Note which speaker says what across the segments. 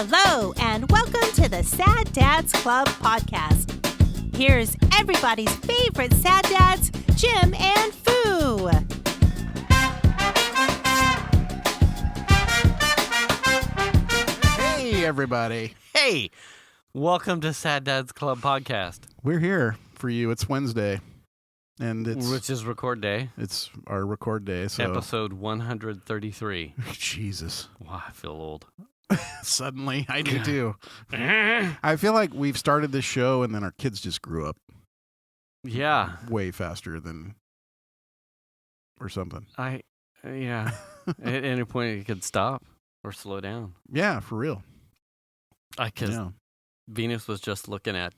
Speaker 1: Hello, and welcome to the Sad Dads Club podcast. Here's everybody's favorite sad dads, Jim and Foo.
Speaker 2: Hey, everybody.
Speaker 3: Hey, welcome to Sad Dads Club podcast.
Speaker 2: We're here for you. It's Wednesday, and
Speaker 3: which is record day.
Speaker 2: It's our record day. So
Speaker 3: Episode 133.
Speaker 2: Jesus.
Speaker 3: Wow, I feel old.
Speaker 2: Suddenly, I do too. I feel like we've started this show, and then our kids just grew up.
Speaker 3: Yeah.
Speaker 2: Way faster than, or something.
Speaker 3: Yeah. At any point, it could stop or slow down.
Speaker 2: Yeah, for real.
Speaker 3: Venus was just looking at,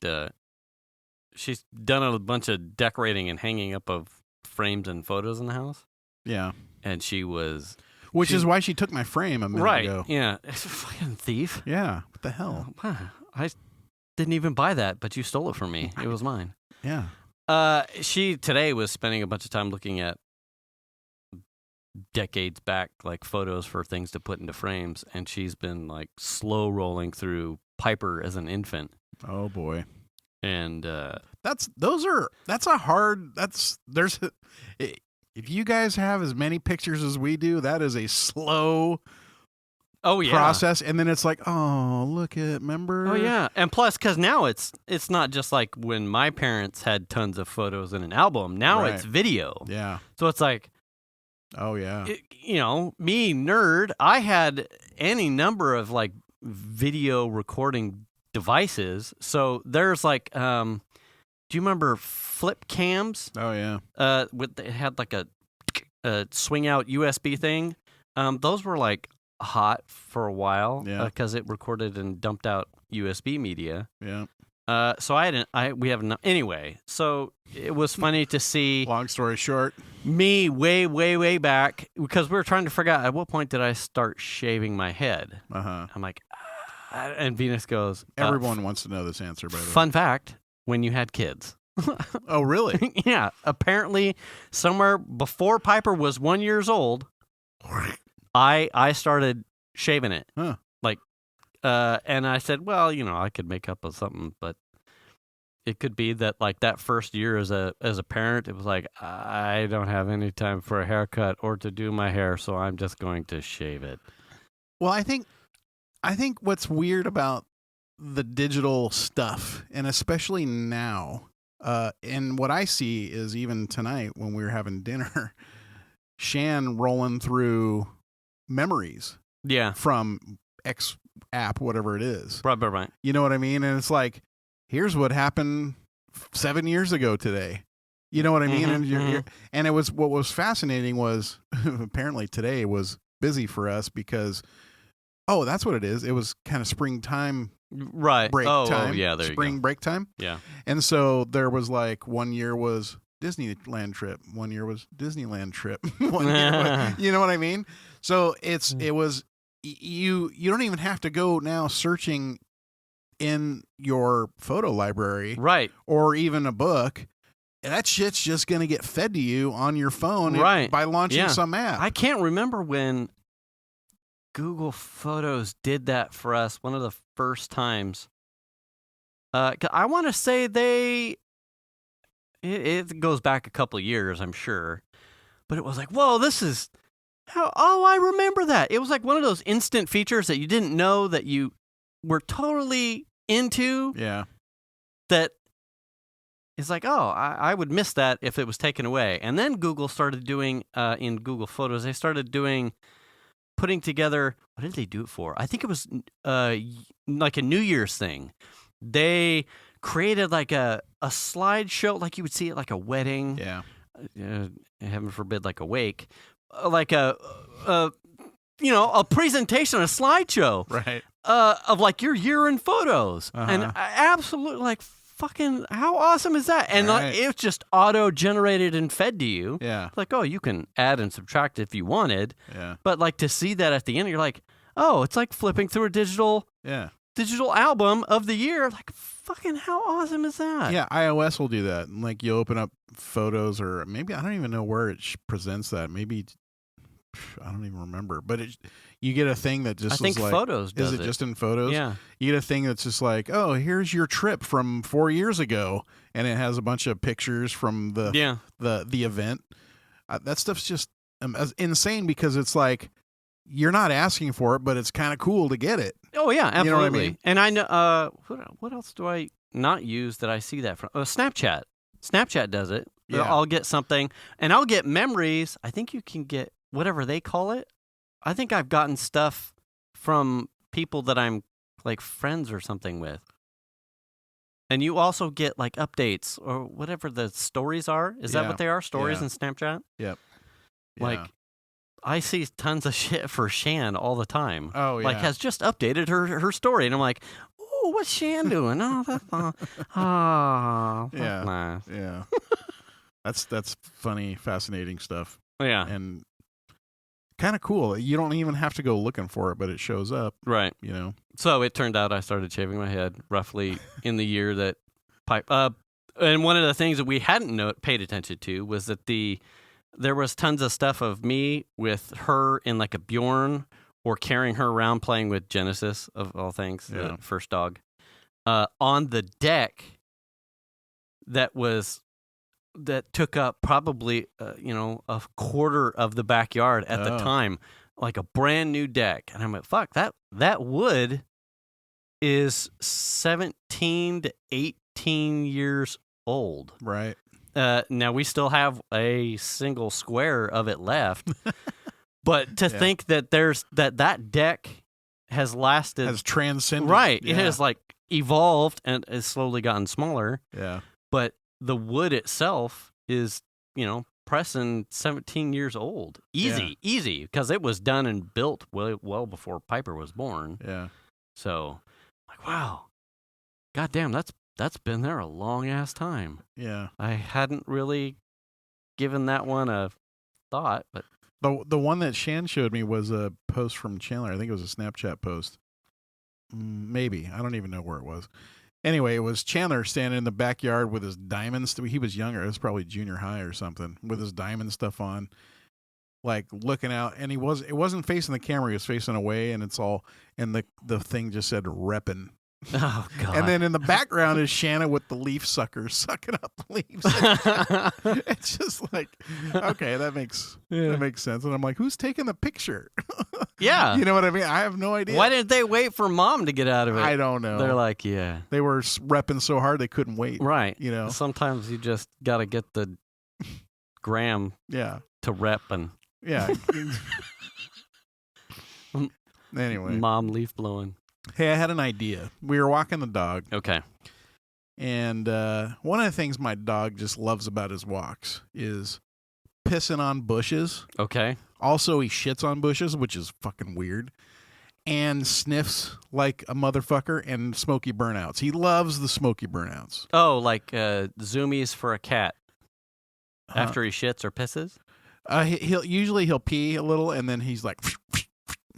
Speaker 3: she's done a bunch of decorating and hanging up of frames and photos in the house.
Speaker 2: Yeah.
Speaker 3: And she was...
Speaker 2: Which is why she took my frame a minute ago.
Speaker 3: Right, yeah. It's a fucking thief.
Speaker 2: Yeah, what the hell?
Speaker 3: I didn't even buy that, but you stole it from me. It was mine.
Speaker 2: Yeah.
Speaker 3: She today was spending a bunch of time looking at decades back, like photos for things to put into frames, and she's been like slow rolling through Piper as an infant.
Speaker 2: Oh boy.
Speaker 3: And
Speaker 2: if you guys have as many pictures as we do, that is a slow process. And then it's like, oh, remember?
Speaker 3: Oh, yeah. And plus, because now it's not just like when my parents had tons of photos in an album. Now it's video.
Speaker 2: Yeah.
Speaker 3: So it's like,
Speaker 2: oh, yeah.
Speaker 3: Me, nerd, I had any number of like video recording devices. So there's like, do you remember flip cams?
Speaker 2: Oh, yeah.
Speaker 3: It had like a swing out USB thing. Those were like hot for a while because it recorded and dumped out USB media.
Speaker 2: Yeah.
Speaker 3: So anyway, so it was funny to see.
Speaker 2: Long story short.
Speaker 3: Me way back, because we were trying to figure out at what point did I start shaving my head.
Speaker 2: Uh-huh.
Speaker 3: I'm like, and Venus goes.
Speaker 2: Everyone wants to know this answer, by the way.
Speaker 3: Fun fact. When you had kids.
Speaker 2: Oh, really?
Speaker 3: Yeah. Apparently, somewhere before Piper was 1 year old, I started shaving it.
Speaker 2: Huh.
Speaker 3: And I said, well, I could make up with something, but it could be that like that first year as a parent, it was like, I don't have any time for a haircut or to do my hair, so I'm just going to shave it.
Speaker 2: Well, I think what's weird about the digital stuff, and especially now, and what I see is even tonight when we were having dinner, Shan rolling through memories from X app, whatever it is.
Speaker 3: Right.
Speaker 2: You know what I mean? And it's like, here's what happened 7 years ago today. You know what I mean? And it was, what was fascinating was apparently today was busy for us because, that's what it is. It was kind of springtime.
Speaker 3: Right.
Speaker 2: Break time.
Speaker 3: Oh, yeah, there you go.
Speaker 2: Spring break time.
Speaker 3: Yeah. And
Speaker 2: so there was like 1 year was Disneyland trip. 1 year was Disneyland trip. 1 year you know what I mean? So it was, you don't even have to go now searching in your photo library.
Speaker 3: Right.
Speaker 2: Or even a book. That shit's just going to get fed to you on your phone by launching some app.
Speaker 3: I can't remember when Google Photos did that for us one of the first times. I want to say it goes back a couple of years, I'm sure. But it was like, whoa, this is I remember that. It was like one of those instant features that you didn't know that you were totally into.
Speaker 2: Yeah.
Speaker 3: That is like, I would miss that if it was taken away. And then Google started doing, in Google Photos, they started putting together, what did they do it for? I think it was like a New Year's thing. They created like a slideshow, like you would see at like a wedding.
Speaker 2: Yeah.
Speaker 3: Heaven forbid, like a wake. Like a presentation, a slideshow.
Speaker 2: Right.
Speaker 3: Of like your year in photos.
Speaker 2: Uh-huh.
Speaker 3: And absolutely like fucking, how awesome is that? And it's just auto-generated and fed to you.
Speaker 2: Yeah.
Speaker 3: Like, you can add and subtract if you wanted.
Speaker 2: Yeah.
Speaker 3: But like to see that at the end, you're like, it's like flipping through a digital album of the year. Like, fucking how awesome is that?
Speaker 2: Yeah, iOS will do that. Like you open up Photos, or maybe I don't even know where it presents that. Maybe I don't even remember, but you get a thing that just
Speaker 3: I think
Speaker 2: is like,
Speaker 3: Photos does
Speaker 2: is it just in Photos?
Speaker 3: Yeah.
Speaker 2: You get a thing that's just like, oh, here's your trip from 4 years ago, and it has a bunch of pictures from the event. That stuff's just insane because it's like you're not asking for it, but it's kind of cool to get it.
Speaker 3: Oh yeah, absolutely.
Speaker 2: You know what I mean?
Speaker 3: And I know what else do I not use that I see that from? Snapchat. Snapchat does it.
Speaker 2: Yeah.
Speaker 3: I'll get something, and I'll get memories. I think you can get whatever they call it. I think I've gotten stuff from people that I'm like friends or something with. And you also get like updates or whatever the stories are. Is that what they are? Stories in Snapchat?
Speaker 2: Yep.
Speaker 3: Like, I see tons of shit for Shan all the time.
Speaker 2: Oh, yeah.
Speaker 3: Like, has just updated her story. And I'm like, oh, what's Shan doing? Oh, that's nice.
Speaker 2: Yeah. That's funny, fascinating stuff.
Speaker 3: Yeah.
Speaker 2: And kind of cool. You don't even have to go looking for it, but it shows up.
Speaker 3: Right.
Speaker 2: You know.
Speaker 3: So it turned out I started shaving my head roughly in the year that and one of the things that we hadn't paid attention to was that there was tons of stuff of me with her in like a Bjorn or carrying her around playing with Genesis, of all things, the first dog, on the deck that took up probably a quarter of the backyard at the time, like a brand new deck. And I'm like, fuck, that wood is 17 to 18 years old.
Speaker 2: Right.
Speaker 3: Now we still have a single square of it left, but to think that that deck has lasted,
Speaker 2: has transcended,
Speaker 3: right? It has like evolved and has slowly gotten smaller.
Speaker 2: Yeah,
Speaker 3: but the wood itself is, pressing 17 years old. Easy, because it was done and built well before Piper was born.
Speaker 2: Yeah.
Speaker 3: So, like, wow, goddamn, that's been there a long ass time.
Speaker 2: Yeah.
Speaker 3: I hadn't really given that one a thought, but
Speaker 2: the one that Shan showed me was a post from Chandler. I think it was a Snapchat post. Maybe. I don't even know where it was. Anyway, it was Chandler standing in the backyard with his diamonds. He was younger. It was probably junior high or something, with his diamond stuff on, like looking out. And it wasn't facing the camera. He was facing away, and the thing just said reppin'.
Speaker 3: Oh, God.
Speaker 2: And then in the background is Shanna with the leaf sucker sucking up leaves. It's just like, okay, that makes sense. And I'm like, who's taking the picture?
Speaker 3: Yeah.
Speaker 2: You know what I mean? I have no idea.
Speaker 3: Why didn't they wait for Mom to get out of it?
Speaker 2: I don't know.
Speaker 3: They're like, yeah.
Speaker 2: They were repping so hard they couldn't wait.
Speaker 3: Right.
Speaker 2: You know?
Speaker 3: Sometimes you just got to get the gram to rep and...
Speaker 2: Yeah. Anyway.
Speaker 3: Mom leaf blowing.
Speaker 2: Hey, I had an idea. We were walking the dog.
Speaker 3: Okay.
Speaker 2: And one of the things my dog just loves about his walks is pissing on bushes.
Speaker 3: Okay.
Speaker 2: Also, he shits on bushes, which is fucking weird. And sniffs like a motherfucker and smoky burnouts. He loves the smoky burnouts.
Speaker 3: Oh, like zoomies for a cat after he shits or pisses?
Speaker 2: He'll pee a little, and then he's like...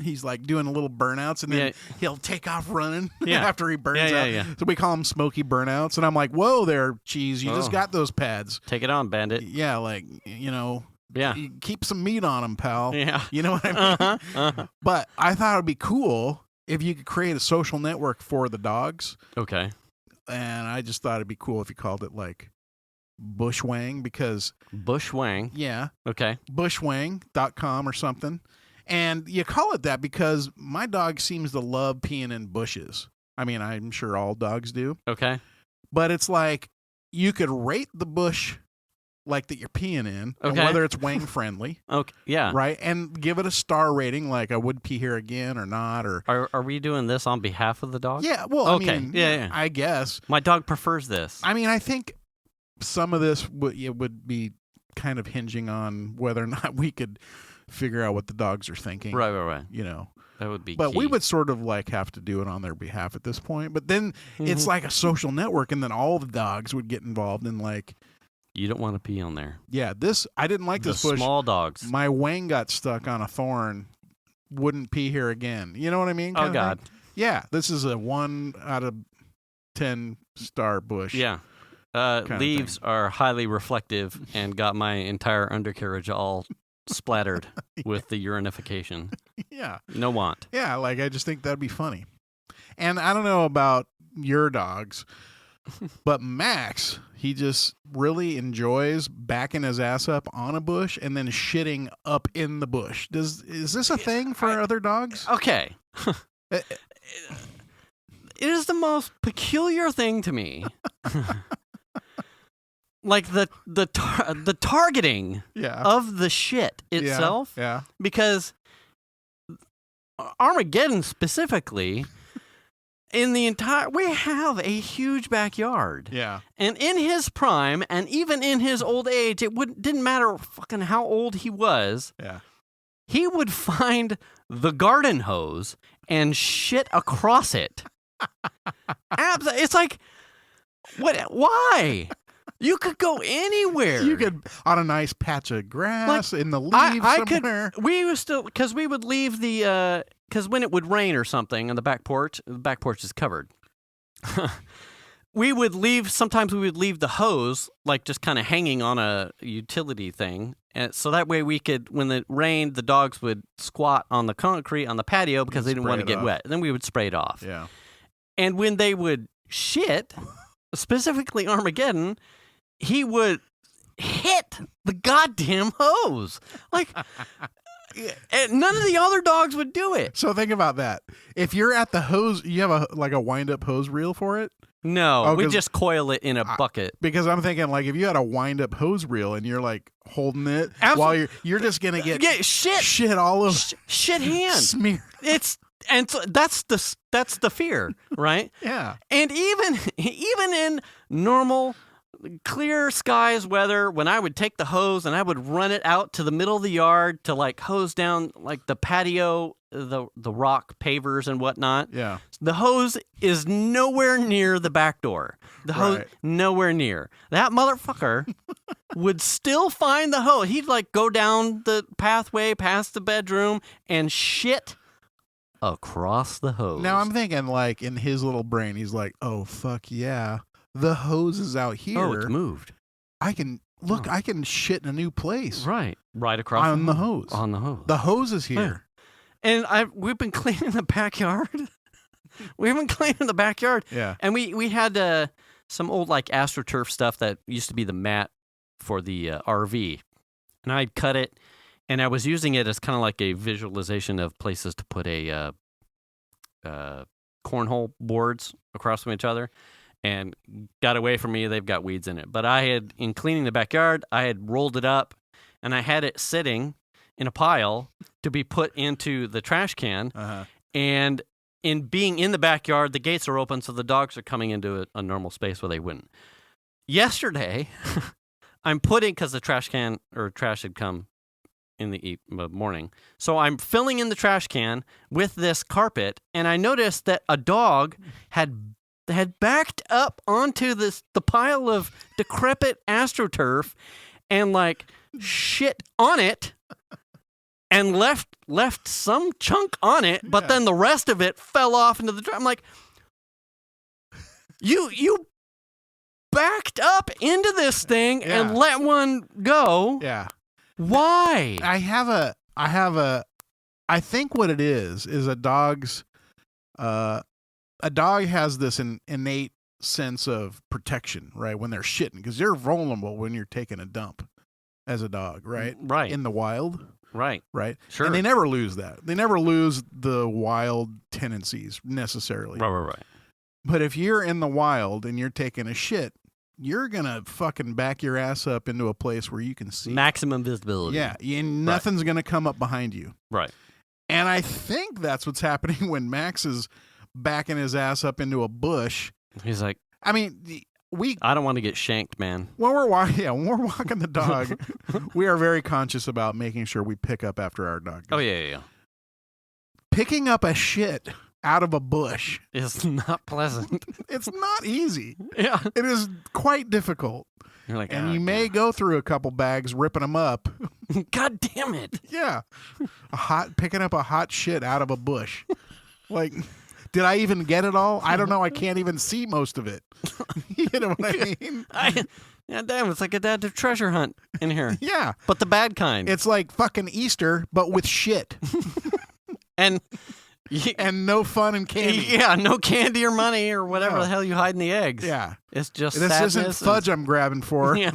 Speaker 2: He's like doing a little burnouts, and then he'll take off running after he burns out. Yeah. So we call them smoky burnouts. And I'm like, whoa there, Cheese. You just got those pads.
Speaker 3: Take it on, Bandit.
Speaker 2: Yeah, like,
Speaker 3: you
Speaker 2: keep some meat on them, pal.
Speaker 3: Yeah.
Speaker 2: You know what I mean? But I thought it would be cool if you could create a social network for the dogs.
Speaker 3: Okay.
Speaker 2: And I just thought it'd be cool if you called it like Bushwang, because...
Speaker 3: Bushwang?
Speaker 2: Yeah.
Speaker 3: Okay.
Speaker 2: Bushwang.com or something. And you call it that because my dog seems to love peeing in bushes. I mean, I'm sure all dogs do.
Speaker 3: Okay.
Speaker 2: But it's like you could rate the bush like that you're peeing in, and
Speaker 3: okay,
Speaker 2: whether it's wang friendly.
Speaker 3: Okay. Yeah.
Speaker 2: Right? And give it a star rating, like I would pee here again or not. Or
Speaker 3: Are we doing this on behalf of the dog?
Speaker 2: Yeah. Well,
Speaker 3: okay.
Speaker 2: I mean,
Speaker 3: yeah.
Speaker 2: I guess.
Speaker 3: My dog prefers this.
Speaker 2: I mean, I think some of this would be kind of hinging on whether or not we could figure out what the dogs are thinking.
Speaker 3: Right.
Speaker 2: You know.
Speaker 3: That would be
Speaker 2: But
Speaker 3: key.
Speaker 2: we would sort of like have to do it on their behalf at this point. But then it's like a social network, and then all the dogs would get involved in like...
Speaker 3: You don't want to pee on there.
Speaker 2: Yeah, I didn't like this
Speaker 3: bush.
Speaker 2: bush.
Speaker 3: Small dogs.
Speaker 2: My wang got stuck on a thorn. Wouldn't pee here again. You know what I mean?
Speaker 3: Oh, God.
Speaker 2: Yeah, this is a 1 out of 10 star bush.
Speaker 3: Yeah. Leaves are highly reflective and got my entire undercarriage all splattered with the urinification.
Speaker 2: Yeah.
Speaker 3: No want.
Speaker 2: Yeah, like I just think that'd be funny. And I don't know about your dogs, but Max, he just really enjoys backing his ass up on a bush and then shitting up in the bush. Is this a thing for other dogs?
Speaker 3: Okay. It is the most peculiar thing to me. Like the targeting of the shit itself.
Speaker 2: Yeah.
Speaker 3: Because Armageddon specifically, we have a huge backyard.
Speaker 2: Yeah.
Speaker 3: And in his prime, and even in his old age, didn't matter fucking how old he was.
Speaker 2: Yeah.
Speaker 3: He would find the garden hose and shit across it. It's like, what? Why? You could go anywhere.
Speaker 2: You could on a nice patch of grass in the leaves somewhere.
Speaker 3: We was still because we would leave the because when it would rain or something on the back porch is covered. Sometimes we would leave the hose like just kind of hanging on a utility thing, and so that way we could, when it rained, the dogs would squat on the concrete on the patio because they didn't want to get wet. And then we would spray it off.
Speaker 2: Yeah. And
Speaker 3: when they would shit, specifically Armageddon, he would hit the goddamn hose. Like, and none of the other dogs would do it.
Speaker 2: So think about that. If you're at the hose, you have a wind-up hose reel for it?
Speaker 3: No, we just coil it in a bucket.
Speaker 2: Because I'm thinking, like, if you had a wind-up hose reel and you're, like, holding it while you're just going to get shit all over.
Speaker 3: Shit hand.
Speaker 2: Smear.
Speaker 3: And so that's the fear, right?
Speaker 2: Yeah.
Speaker 3: And even in normal clear skies weather, when I would take the hose and I would run it out to the middle of the yard to like hose down like the patio, the rock pavers and whatnot.
Speaker 2: Yeah.
Speaker 3: The hose is nowhere near the back door. The hose nowhere near. That motherfucker would still find the hose. He'd like go down the pathway past the bedroom and shit across the hose.
Speaker 2: Now I'm thinking, like, in his little brain, he's like, "Oh fuck yeah, the hose is out here.
Speaker 3: Oh, it's moved.
Speaker 2: I can I can shit in a new place.
Speaker 3: Right across
Speaker 2: on the hose.
Speaker 3: On the hose.
Speaker 2: The hose is here."
Speaker 3: And we've been cleaning the backyard.
Speaker 2: Yeah.
Speaker 3: And we had some old like AstroTurf stuff that used to be the mat for the RV, and I'd cut it. And I was using it as kind of like a visualization of places to put a cornhole boards across from each other, and got away from me. They've got weeds in it. But in cleaning the backyard, I had rolled it up, and I had it sitting in a pile to be put into the trash can.
Speaker 2: Uh-huh.
Speaker 3: And in being in the backyard, the gates are open, so the dogs are coming into a normal space where they wouldn't. Yesterday, I'm putting, because the trash had come in the morning. So I'm filling in the trash can with this carpet, and I noticed that a dog had backed up onto the pile of decrepit AstroTurf and like shit on it and left some chunk on it, but then the rest of it fell off into the drain. I'm like, you backed up into this thing and let one go.
Speaker 2: Yeah.
Speaker 3: Why?
Speaker 2: I think what it is a dog has this innate sense of protection, right? When they're shitting, because you're vulnerable when you're taking a dump as a dog, right?
Speaker 3: Right.
Speaker 2: In the wild.
Speaker 3: Right.
Speaker 2: Sure. And they never lose that. They never lose the wild tendencies necessarily.
Speaker 3: Right.
Speaker 2: But if you're in the wild and you're taking a shit, you're going to fucking back your ass up into a place where you can see.
Speaker 3: Maximum visibility.
Speaker 2: Yeah. And nothing's going to come up behind you.
Speaker 3: Right.
Speaker 2: And I think that's what's happening when Max is backing his ass up into a bush.
Speaker 3: He's like,
Speaker 2: I mean,
Speaker 3: I don't want to get shanked, man.
Speaker 2: When we're walking the dog, we are very conscious about making sure we pick up after our dog.
Speaker 3: Oh, yeah.
Speaker 2: Picking up a shit out of a bush
Speaker 3: is not pleasant.
Speaker 2: It's not easy.
Speaker 3: Yeah.
Speaker 2: It is quite difficult.
Speaker 3: You're like,
Speaker 2: and you may go through a couple bags ripping them up.
Speaker 3: God damn it.
Speaker 2: Yeah. Picking up a hot shit out of a bush. Like, did I even get it all? I don't know. I can't even see most of it. You know what I mean?
Speaker 3: Yeah, damn, it's like a dad treasure hunt in here.
Speaker 2: Yeah.
Speaker 3: But the bad kind.
Speaker 2: It's like fucking Easter, but with shit.
Speaker 3: and
Speaker 2: and no fun and candy.
Speaker 3: Yeah, no candy or money or whatever
Speaker 2: No.
Speaker 3: the hell you hide in the eggs.
Speaker 2: Yeah.
Speaker 3: It's just
Speaker 2: This
Speaker 3: sadness
Speaker 2: isn't fudge I'm grabbing for.
Speaker 3: Yeah.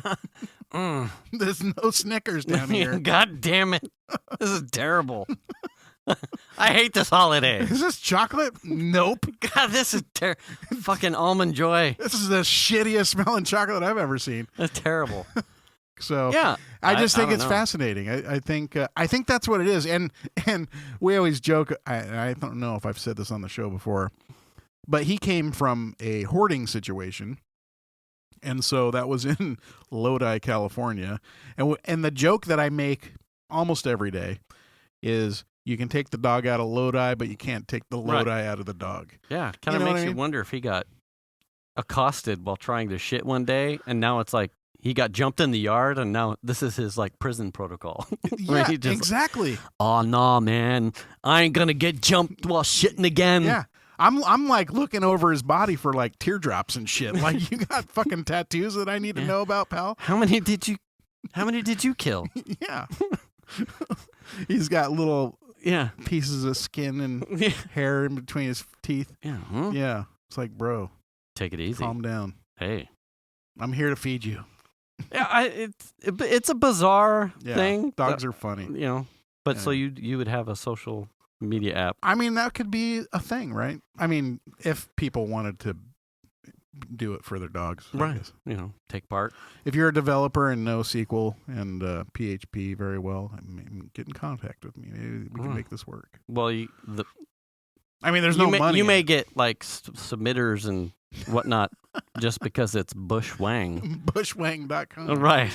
Speaker 3: Mm.
Speaker 2: There's no Snickers down here.
Speaker 3: God damn it. This is terrible. I hate this holiday.
Speaker 2: Is this chocolate? Nope.
Speaker 3: God, this is fucking Almond Joy.
Speaker 2: This is the shittiest smelling chocolate I've ever seen.
Speaker 3: That's terrible.
Speaker 2: So
Speaker 3: Yeah.
Speaker 2: I just think
Speaker 3: don't
Speaker 2: it's
Speaker 3: know.
Speaker 2: fascinating. I think that's what it is. And we always joke. I don't know if I've said this on the show before, but he came from a hoarding situation, and so that was in Lodi, California. And the joke that I make almost every day is you can take the dog out of Lodi, but you can't take the Lodi out of the dog.
Speaker 3: Yeah. Kind of
Speaker 2: You know what
Speaker 3: makes
Speaker 2: I
Speaker 3: you
Speaker 2: mean?
Speaker 3: wonder if he got accosted while trying to shit one day, and now it's like he got jumped in the yard, and now this is his like prison protocol.
Speaker 2: Yeah,
Speaker 3: He just,
Speaker 2: exactly.
Speaker 3: oh no, man, I ain't gonna get jumped while shitting again.
Speaker 2: Yeah. I'm like looking over his body for like teardrops and shit. Like, you got fucking tattoos that I need to know about, pal?
Speaker 3: How many did you kill?
Speaker 2: Yeah. He's got little
Speaker 3: Yeah.
Speaker 2: pieces of skin and
Speaker 3: Yeah.
Speaker 2: hair in between his teeth.
Speaker 3: Yeah. Huh?
Speaker 2: Yeah. It's like, bro,
Speaker 3: Take it easy.
Speaker 2: calm down.
Speaker 3: Hey.
Speaker 2: I'm here to feed you.
Speaker 3: Yeah, it's a bizarre
Speaker 2: Yeah.
Speaker 3: thing.
Speaker 2: Dogs are funny.
Speaker 3: You know, but so
Speaker 2: Yeah.
Speaker 3: you would have a social media app.
Speaker 2: I mean, that could be a thing, right? I mean, if people wanted to do it for their dogs. I guess.
Speaker 3: You know, take part.
Speaker 2: If you're a developer and know SQL and PHP very well, I mean, get in contact with me. Maybe we can make this work.
Speaker 3: Well,
Speaker 2: I mean, there's no money.
Speaker 3: You
Speaker 2: in
Speaker 3: may
Speaker 2: it.
Speaker 3: get like submitters and whatnot just because it's bushwang.
Speaker 2: Bushwang.com.
Speaker 3: Right.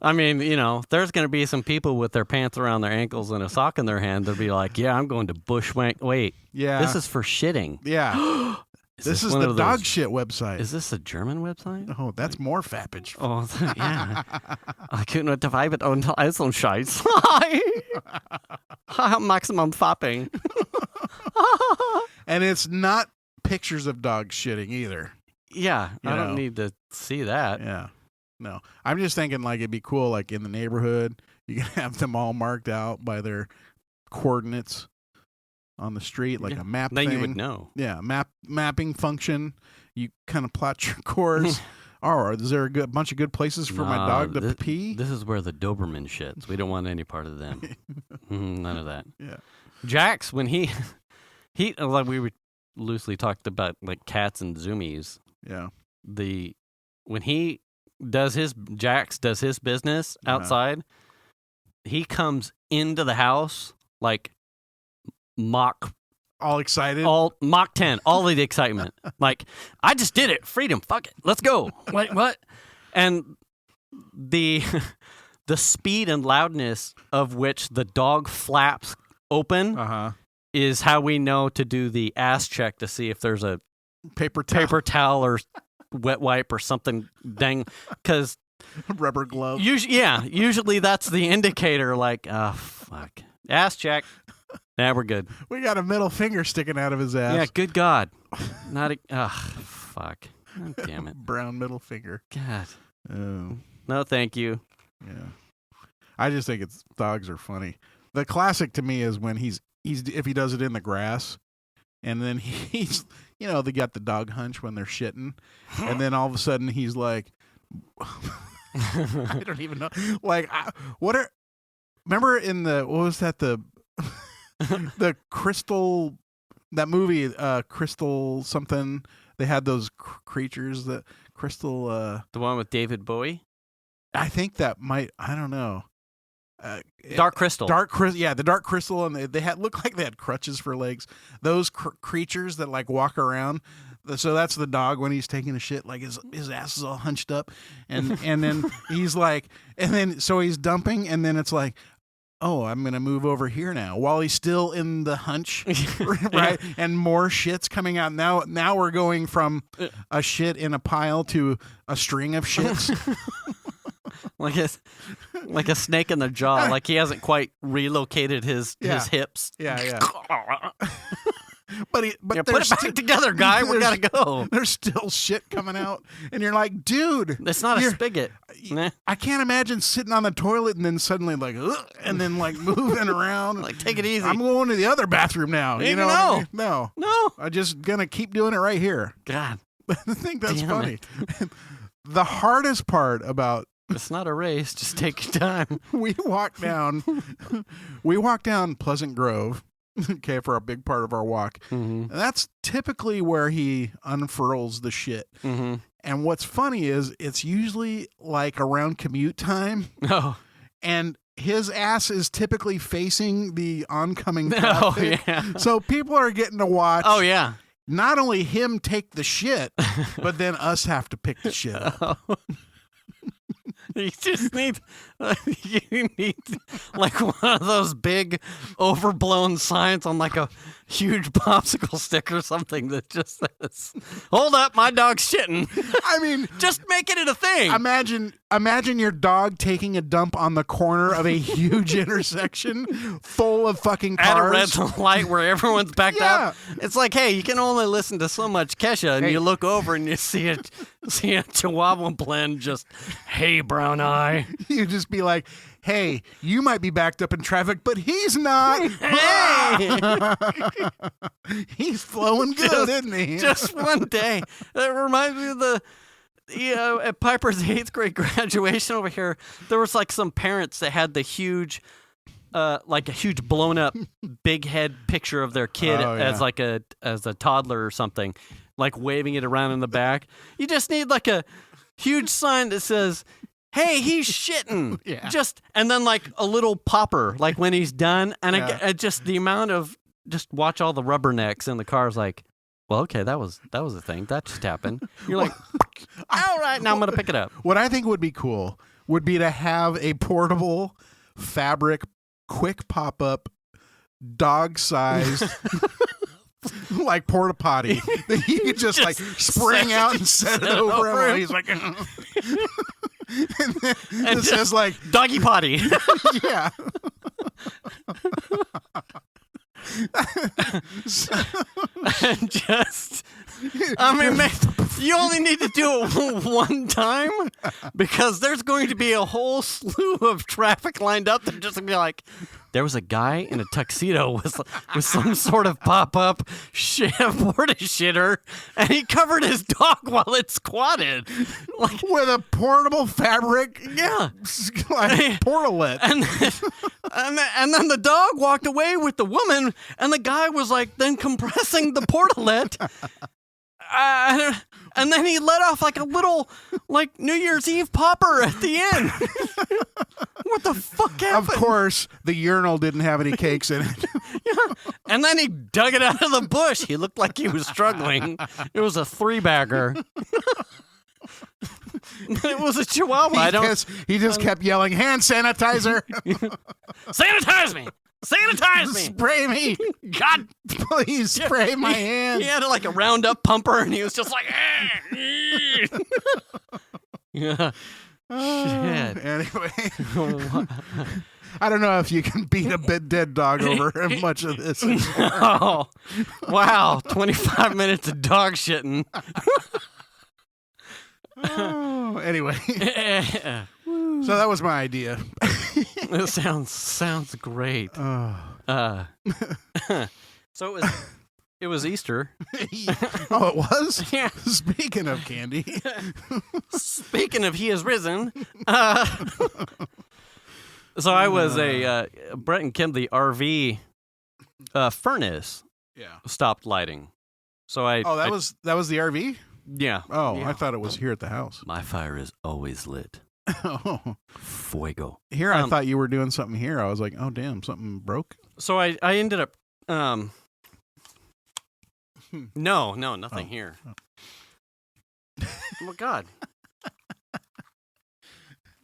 Speaker 3: I mean, you know, there's going to be some people with their pants around their ankles and a sock in their hand. They'll be like, yeah, I'm going to bushwang. Wait,
Speaker 2: Yeah.
Speaker 3: this is for shitting.
Speaker 2: Yeah. This is
Speaker 3: one
Speaker 2: the
Speaker 3: of
Speaker 2: dog
Speaker 3: those-
Speaker 2: shit website.
Speaker 3: Is this a German website?
Speaker 2: Oh, that's more fappage.
Speaker 3: Oh, yeah. I couldn't divide und also Scheiß. Maximum fapping.
Speaker 2: And it's not pictures of dogs shitting either.
Speaker 3: Yeah,
Speaker 2: You
Speaker 3: I
Speaker 2: know.
Speaker 3: don't need to see that.
Speaker 2: Yeah. No. I'm just thinking like it'd be cool like in the neighborhood, you can have them all marked out by their coordinates on the street, like
Speaker 3: Yeah.
Speaker 2: a map
Speaker 3: Then
Speaker 2: thing.
Speaker 3: you would know.
Speaker 2: Yeah, mapping function. You kind of plot your course. Or is there a bunch of good places for my
Speaker 3: Nah,
Speaker 2: dog to pee?
Speaker 3: This is where the Doberman shits. We don't want any part of them. None of that.
Speaker 2: Yeah.
Speaker 3: Jax, when he like we were loosely talked about like cats and zoomies.
Speaker 2: Yeah.
Speaker 3: When he Jax does his business outside, he comes into the house like Mach
Speaker 2: All excited.
Speaker 3: Mach 10, all of the excitement. Like, I just did it. Freedom. Fuck it. Let's go. What? And the speed and loudness of which the dog flaps open is how we know to do the ass check to see if there's a
Speaker 2: paper
Speaker 3: towel or wet wipe or something. Dang, because
Speaker 2: rubber glove.
Speaker 3: Usually that's the indicator. Like, oh fuck, ass check. Yeah, we're good.
Speaker 2: We got a middle finger sticking out of his ass.
Speaker 3: Yeah, good God. Not a... fuck. God damn it.
Speaker 2: Brown middle finger.
Speaker 3: God.
Speaker 2: Oh.
Speaker 3: No, thank you.
Speaker 2: Yeah. I just think dogs are funny. The classic to me is when he's if he does it in the grass, and then he's, you know, they got the dog hunch when they're shitting, and then all of a sudden he's like, I don't even know. Like, remember in what was that, the Crystal, that movie, Crystal something, they had those creatures, that Crystal.
Speaker 3: The one with David Bowie?
Speaker 2: I think that might, I don't know.
Speaker 3: Dark Crystal.
Speaker 2: The Dark Crystal, and they looked like they had crutches for legs. Those creatures that like walk around. So that's the dog when he's taking a shit, like his ass is all hunched up, and then he's like, and then so he's dumping, and then it's like, oh, I'm gonna move over here now while he's still in the hunch, right? And more shit's coming out. Now we're going from a shit in a pile to a string of shits.
Speaker 3: like a snake in the jaw. Like he hasn't quite relocated his hips.
Speaker 2: Yeah. But
Speaker 3: put it back together, guy. We gotta go.
Speaker 2: There's still shit coming out, and you're like, dude,
Speaker 3: it's not a spigot.
Speaker 2: I can't imagine sitting on the toilet and then suddenly like, ugh, and then like moving around.
Speaker 3: Like, take it easy.
Speaker 2: I'm going to the other bathroom now. You know?
Speaker 3: No.
Speaker 2: What I mean? No. I'm just gonna keep doing it right here.
Speaker 3: God,
Speaker 2: I think that's funny. The hardest part about
Speaker 3: it's not a race. Just take your time.
Speaker 2: we walk down Pleasant Grove, okay, for a big part of our walk.
Speaker 3: Mm-hmm.
Speaker 2: And that's typically where he unfurls the shit.
Speaker 3: Mm-hmm.
Speaker 2: And what's funny is it's usually like around commute time.
Speaker 3: Oh.
Speaker 2: And his ass is typically facing the oncoming traffic.
Speaker 3: Oh, yeah.
Speaker 2: So people are getting to watch.
Speaker 3: Oh, yeah.
Speaker 2: Not only him take the shit, but then us have to pick the shit up.
Speaker 3: Oh. You just need, like one of those big overblown signs on like a huge popsicle stick or something that just says, "Hold up, my dog's shitting."
Speaker 2: I mean,
Speaker 3: just make it a thing.
Speaker 2: Imagine your dog taking a dump on the corner of a huge intersection full of fucking cars.
Speaker 3: At a red light where everyone's backed up. It's like, hey, you can only listen to so much Kesha, and you look over and you see a Chihuahua blend just, "Hey, brown eye."
Speaker 2: You just be like, "Hey, you might be backed up in traffic, but he's not."
Speaker 3: Hey!
Speaker 2: He's flowing good, isn't he?
Speaker 3: Just one day. That reminds me of at Piper's 8th grade graduation over here, there was like some parents that had the huge, like a huge blown up big head picture of their kid as a toddler or something, like waving it around in the back. You just need like a huge sign that says, "Hey, he's shitting."
Speaker 2: Yeah.
Speaker 3: And then like a little popper, like when he's done. And just the amount of, just watch all the rubbernecks in the cars like, well, okay, that was a thing. That just happened. You're like, all right, now I'm going to pick it up.
Speaker 2: What I think would be cool would be to have a portable fabric, quick pop-up, dog-sized, like porta potty that he could just like spring out and set it over him while he's like, and then it says like
Speaker 3: doggy potty.
Speaker 2: Yeah.
Speaker 3: And just, I mean, man, you only need to do it one time because there's going to be a whole slew of traffic lined up that just be like, there was a guy in a tuxedo with some sort of pop-up porta shitter, and he covered his dog while it squatted. Like,
Speaker 2: with a portable fabric, like portalet.
Speaker 3: And then the dog walked away with the woman, and the guy was like then compressing the portalet. And then he let off like a little, like, New Year's Eve popper at the end. What the fuck happened?
Speaker 2: Of course, the urinal didn't have any cakes in it.
Speaker 3: Yeah. And then he dug it out of the bush. He looked like he was struggling. It was a 3-bagger. It was a Chihuahua.
Speaker 2: He just kept yelling, "Hand sanitizer!
Speaker 3: Sanitize me! Sanitize me!
Speaker 2: Spray me!
Speaker 3: God,
Speaker 2: please spray my hands!"
Speaker 3: He had like a Roundup pumper, and he was just like, yeah. Shit.
Speaker 2: Anyway, I don't know if you can beat a dead dog over much of this.
Speaker 3: Oh, wow! 25 minutes of dog shitting.
Speaker 2: Anyway, so that was my idea.
Speaker 3: It sounds great. So it was Easter.
Speaker 2: Oh, it was?
Speaker 3: Yeah.
Speaker 2: Speaking of candy.
Speaker 3: Speaking of he has risen. So I was Brett and Kim, the RV furnace stopped lighting. So
Speaker 2: that was the RV?
Speaker 3: Yeah.
Speaker 2: Oh,
Speaker 3: yeah.
Speaker 2: I thought it was here at the house.
Speaker 3: My fire is always lit.
Speaker 2: Oh.
Speaker 3: Fuego.
Speaker 2: Here, I thought you were doing something here. I was like, oh, damn, something broke?
Speaker 3: So I ended up... No, nothing here. Oh, my God.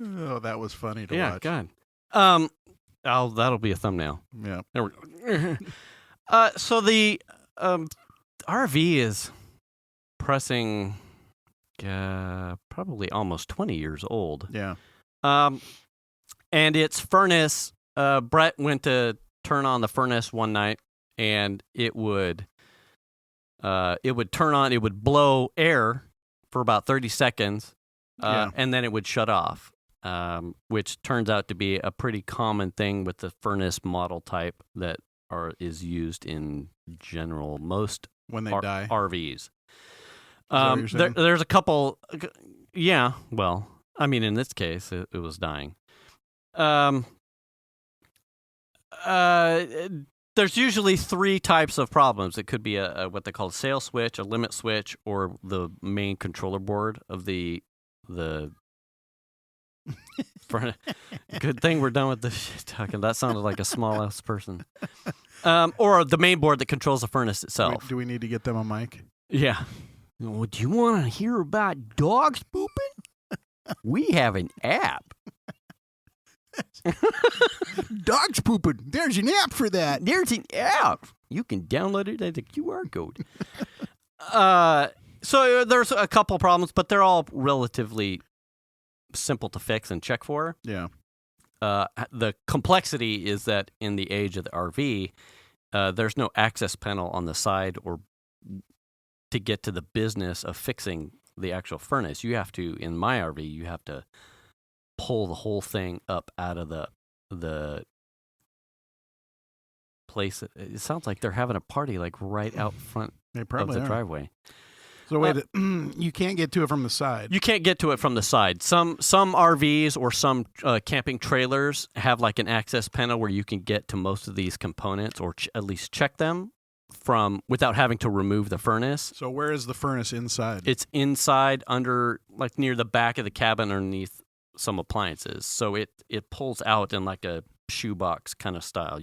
Speaker 2: Oh, that was funny to watch.
Speaker 3: Yeah, God. That'll be a thumbnail.
Speaker 2: Yeah.
Speaker 3: There we go. So the RV is pressing probably almost 20 years old.
Speaker 2: Yeah.
Speaker 3: And its furnace, Brett went to turn on the furnace one night, and it would it would turn on, it would blow air for about 30 seconds, and then it would shut off, which turns out to be a pretty common thing with the furnace model type that is used in general most
Speaker 2: when they die
Speaker 3: RVs.
Speaker 2: There's
Speaker 3: a couple. Yeah, well, I mean, in this case, it was dying. There's usually 3 types of problems. It could be a what they call a sail switch, a limit switch, or the main controller board of the. Good thing we're done with this shit talking. That sounded like a small ass person. Or the main board that controls the furnace itself.
Speaker 2: Do we need to get them a mic?
Speaker 3: Yeah. Well, do you want to hear about dogs pooping? We have an app.
Speaker 2: Dogs pooping. There's an app for that.
Speaker 3: There's an app. You can download it at the QR code. So there's a couple problems, but they're all relatively simple to fix and check for.
Speaker 2: Yeah.
Speaker 3: The complexity is that in the age of the RV, there's no access panel on the side or to get to the business of fixing the actual furnace. You have to, in my RV, you have to pull the whole thing up out of the place. It sounds like they're having a party like right out front of the driveway.
Speaker 2: So wait, you can't get to it from the side.
Speaker 3: You can't get to it from the side. Some RVs or some camping trailers have like an access panel where you can get to most of these components or at least check them from without having to remove the furnace.
Speaker 2: So where is the furnace inside?
Speaker 3: It's inside under like near the back of the cabin underneath some appliances. So it pulls out in like a shoebox kind of style.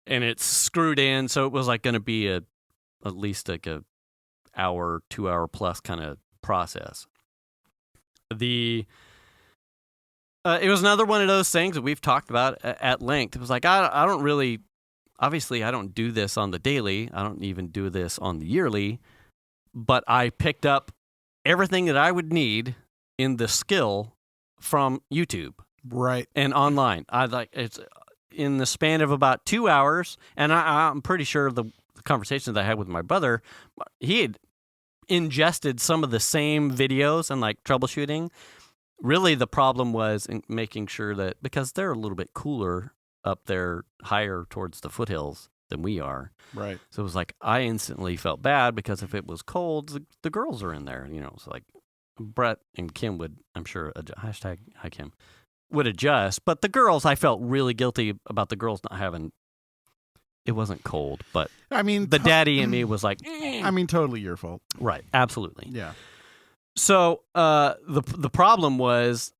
Speaker 3: And it's screwed in, so it was like going to be at least like a 2 hour plus kind of process. It was another one of those things that we've talked about at length. It was like, I don't really, obviously I don't do this on the daily. I don't even do this on the yearly, but I picked up everything that I would need in the skill from YouTube.
Speaker 2: Right.
Speaker 3: And online. It's in the span of about 2 hours. And I'm pretty sure the conversations that I had with my brother, he had ingested some of the same videos and like troubleshooting. Really, the problem was in making sure that because they're a little bit cooler up there, higher towards the foothills than we are.
Speaker 2: Right.
Speaker 3: So it was like I instantly felt bad because if it was cold, the girls are in there. You know, it's like Brett and Kim would, I'm sure, hashtag hi Kim, would adjust. But the girls, I felt really guilty about the girls not having. It wasn't cold, but
Speaker 2: I mean,
Speaker 3: the daddy in me was like,
Speaker 2: I mean, totally your fault.
Speaker 3: Right, absolutely.
Speaker 2: Yeah.
Speaker 3: So the problem was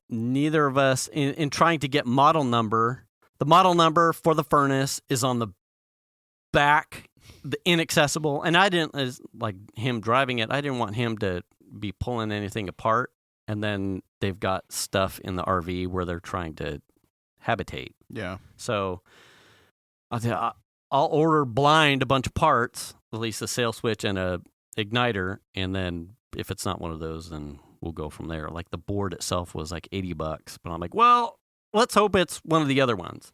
Speaker 3: neither of us in trying to get model number. The model number for the furnace is on the back, the inaccessible, and I didn't like him driving it. I didn't want him to be pulling anything apart, and then they've got stuff in the RV where they're trying to habitate.
Speaker 2: Yeah.
Speaker 3: So I'll order blind a bunch of parts, at least a sail switch and a igniter, and then if it's not one of those, then we'll go from there. Like the board itself was like $80, but I'm like, well, let's hope it's one of the other ones.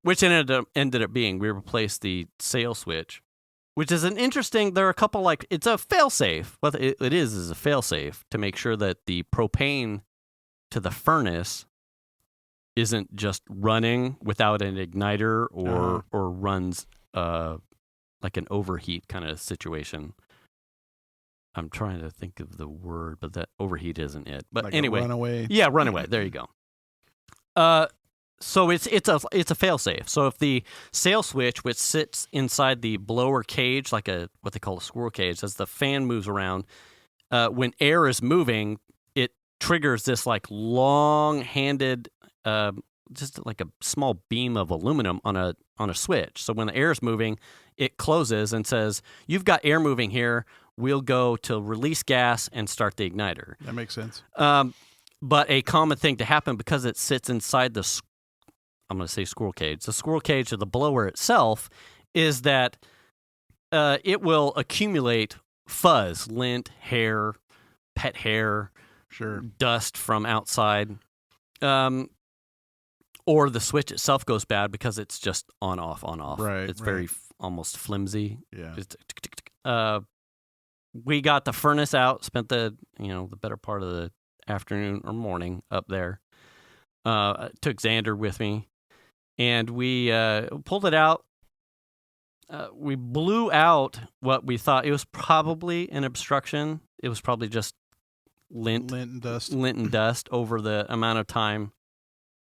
Speaker 3: Which ended up being, we replaced the sail switch, which is an interesting. There are a couple like it's a failsafe. What it is a failsafe to make sure that the propane to the furnace isn't just running without an igniter or runs like an overheat kind of situation. I'm trying to think of the word, but that overheat isn't it. But
Speaker 2: like
Speaker 3: anyway,
Speaker 2: runaway.
Speaker 3: Yeah, runaway. There you go. So it's a failsafe. So if the sail switch, which sits inside the blower cage, like what they call a squirrel cage, as the fan moves around, when air is moving, it triggers this like long-handed, just like a small beam of aluminum on a switch. So when the air is moving, it closes and says, "You've got air moving here. We'll go to release gas and start the igniter."
Speaker 2: That makes sense.
Speaker 3: But a common thing to happen because it sits inside I'm going to say squirrel cage. The squirrel cage of the blower itself is that it will accumulate fuzz, lint, hair, pet hair,
Speaker 2: sure,
Speaker 3: dust from outside. Or the switch itself goes bad because it's just on, off, on, off.
Speaker 2: Right,
Speaker 3: It's
Speaker 2: right.
Speaker 3: very almost flimsy.
Speaker 2: Yeah.
Speaker 3: We got the furnace out, spent the better part of the afternoon or morning up there. Took Xander with me, and we pulled it out. We blew out what we thought it was probably an obstruction. It was probably just lint and dust over the amount of time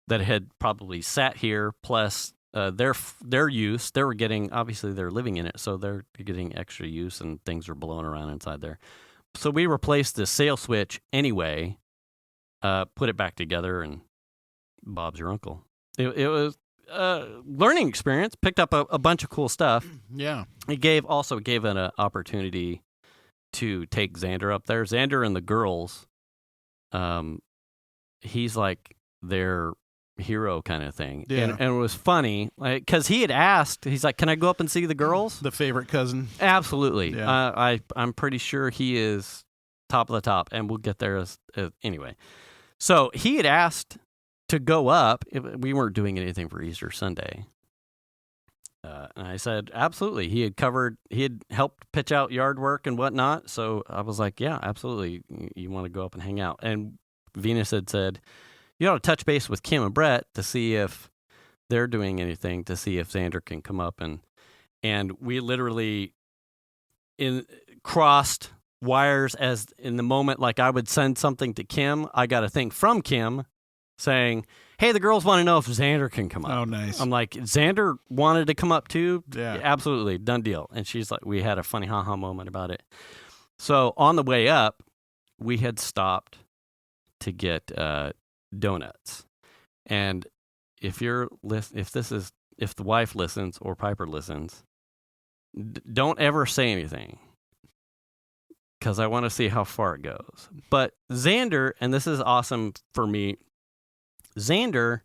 Speaker 3: that had probably sat here, plus their use. They were getting, obviously they're living in it, so they're getting extra use and things are blowing around inside there. So we replaced the sail switch anyway, put it back together, and Bob's your uncle. It was a learning experience, picked up a bunch of cool stuff.
Speaker 2: Yeah.
Speaker 3: It also gave an opportunity to take Xander up there. Xander and the girls, he's like their hero kind of thing.
Speaker 2: Yeah.
Speaker 3: And it was funny, because he had asked, he's like, can I go up and see the girls?
Speaker 2: The favorite cousin.
Speaker 3: Absolutely.
Speaker 2: Yeah.
Speaker 3: I'm pretty sure he is top of the top, and we'll get there anyway. So he had asked to go up. We weren't doing anything for Easter Sunday. And I said, absolutely. He had helped pitch out yard work and whatnot. So I was like, yeah, absolutely. You want to go up and hang out. And Venus had said, you ought to touch base with Kim and Brett to see if they're doing anything, to see if Xander can come up. And we literally crossed wires as in the moment, like I would send something to Kim. I got a thing from Kim saying, hey, the girls want to know if Xander can come up.
Speaker 2: Oh, nice.
Speaker 3: I'm like, Xander wanted to come up too?
Speaker 2: Yeah.
Speaker 3: Absolutely. Done deal. And she's like, we had a funny ha-ha moment about it. So on the way up, we had stopped to get donuts. And if the wife listens or Piper listens, don't ever say anything, because I want to see how far it goes. But Xander, and this is awesome for me, Xander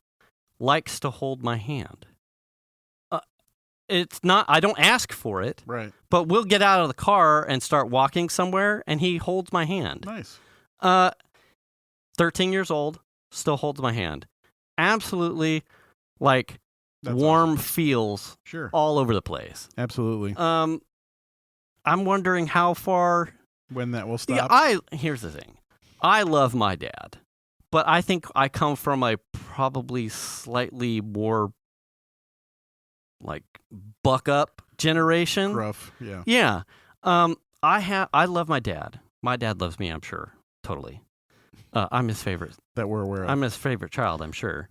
Speaker 3: likes to hold my hand. It's not, I don't ask for it.
Speaker 2: Right.
Speaker 3: But we'll get out of the car and start walking somewhere, and he holds my hand.
Speaker 2: Nice.
Speaker 3: 13 years old, still holds my hand. Absolutely, like,
Speaker 2: That's
Speaker 3: warm
Speaker 2: awesome.
Speaker 3: feels
Speaker 2: Sure.
Speaker 3: all over the place.
Speaker 2: Absolutely.
Speaker 3: I'm wondering how far.
Speaker 2: When that will stop.
Speaker 3: Yeah, here's the thing. I love my dad, but I think I come from a probably slightly more like buck up generation.
Speaker 2: Rough. Yeah.
Speaker 3: Yeah. I love my dad. My dad loves me, I'm sure. Totally. I'm his favorite.
Speaker 2: That we're aware of.
Speaker 3: I'm his favorite child, I'm sure.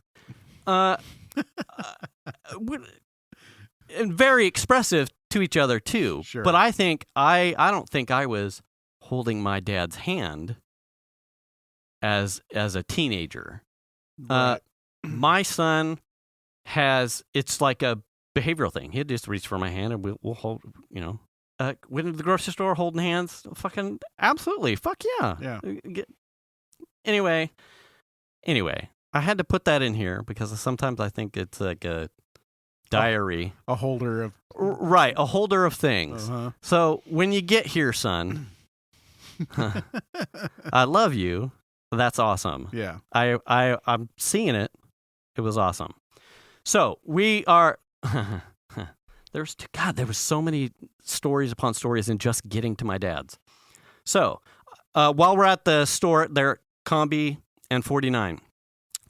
Speaker 3: And very expressive to each other too.
Speaker 2: Sure.
Speaker 3: But I think I don't think I was holding my dad's hand as a teenager.
Speaker 2: Right.
Speaker 3: My son it's like a behavioral thing. He'd just reach for my hand and we'll hold, went to the grocery store holding hands. Fucking absolutely. Fuck yeah.
Speaker 2: Yeah.
Speaker 3: Anyway, I had to put that in here because sometimes I think it's like a diary.
Speaker 2: A holder of.
Speaker 3: Right, a holder of things.
Speaker 2: Uh-huh.
Speaker 3: So when you get here, son, I love you. That's awesome.
Speaker 2: Yeah.
Speaker 3: I'm seeing it. It was awesome. So we are. There was so many stories upon stories in just getting to my dad's. So while we're at the store, there, Combi and 49.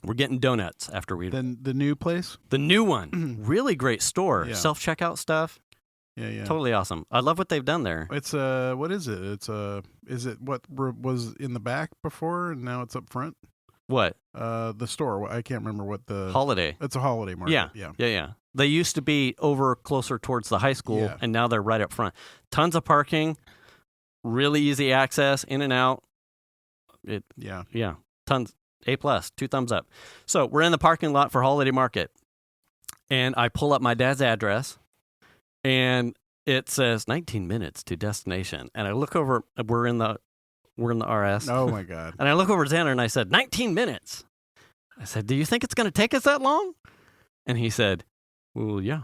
Speaker 3: We're getting donuts after we.
Speaker 2: Then the new place.
Speaker 3: The new one, really great store.
Speaker 2: Yeah.
Speaker 3: Self-checkout stuff.
Speaker 2: Yeah.
Speaker 3: Totally awesome. I love what they've done there.
Speaker 2: It's what is it? Is it what was in the back before and now it's up front?
Speaker 3: What?
Speaker 2: The store. I can't remember what the
Speaker 3: Holiday.
Speaker 2: It's a holiday market.
Speaker 3: Yeah. They used to be over closer towards the high school, and now they're right up front. Tons of parking, really easy access, in and out. Yeah. Tons. A+, 2 thumbs up. So we're in the parking lot for Holiday Market, and I pull up my dad's address, and it says 19 minutes to destination. And I look over. We're in the RS.
Speaker 2: Oh my God!
Speaker 3: And I look over at Xander and I said, 19 minutes. I said, do you think it's going to take us that long? And he said, well, yeah.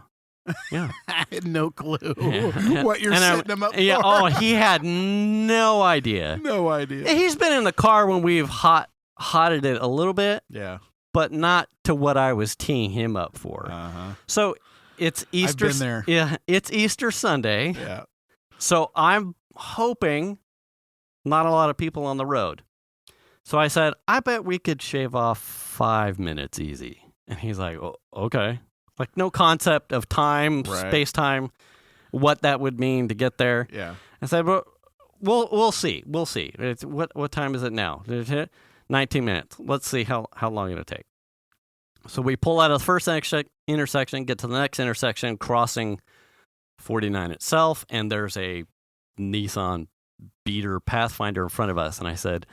Speaker 2: I had no clue
Speaker 3: Yeah.
Speaker 2: what you're setting him up for.
Speaker 3: Yeah. Oh, he had no idea.
Speaker 2: No idea.
Speaker 3: He's been in the car when we've hotted it a little bit.
Speaker 2: Yeah.
Speaker 3: But not to what I was teeing him up for.
Speaker 2: Uh-huh.
Speaker 3: So it's Easter.
Speaker 2: I've been there.
Speaker 3: Yeah, it's Easter Sunday.
Speaker 2: Yeah.
Speaker 3: So I'm hoping not a lot of people on the road. So I said, I bet we could shave off 5 minutes easy. And he's like, oh, okay. Like no concept of time, space-time, what that would mean to get there.
Speaker 2: Yeah.
Speaker 3: I said, well, we'll see. We'll see. What time is it now? 19 minutes. Let's see how long it'll take. So we pull out of the first intersection, get to the next intersection, crossing 49 itself, and there's a Nissan beater Pathfinder in front of us. And I said,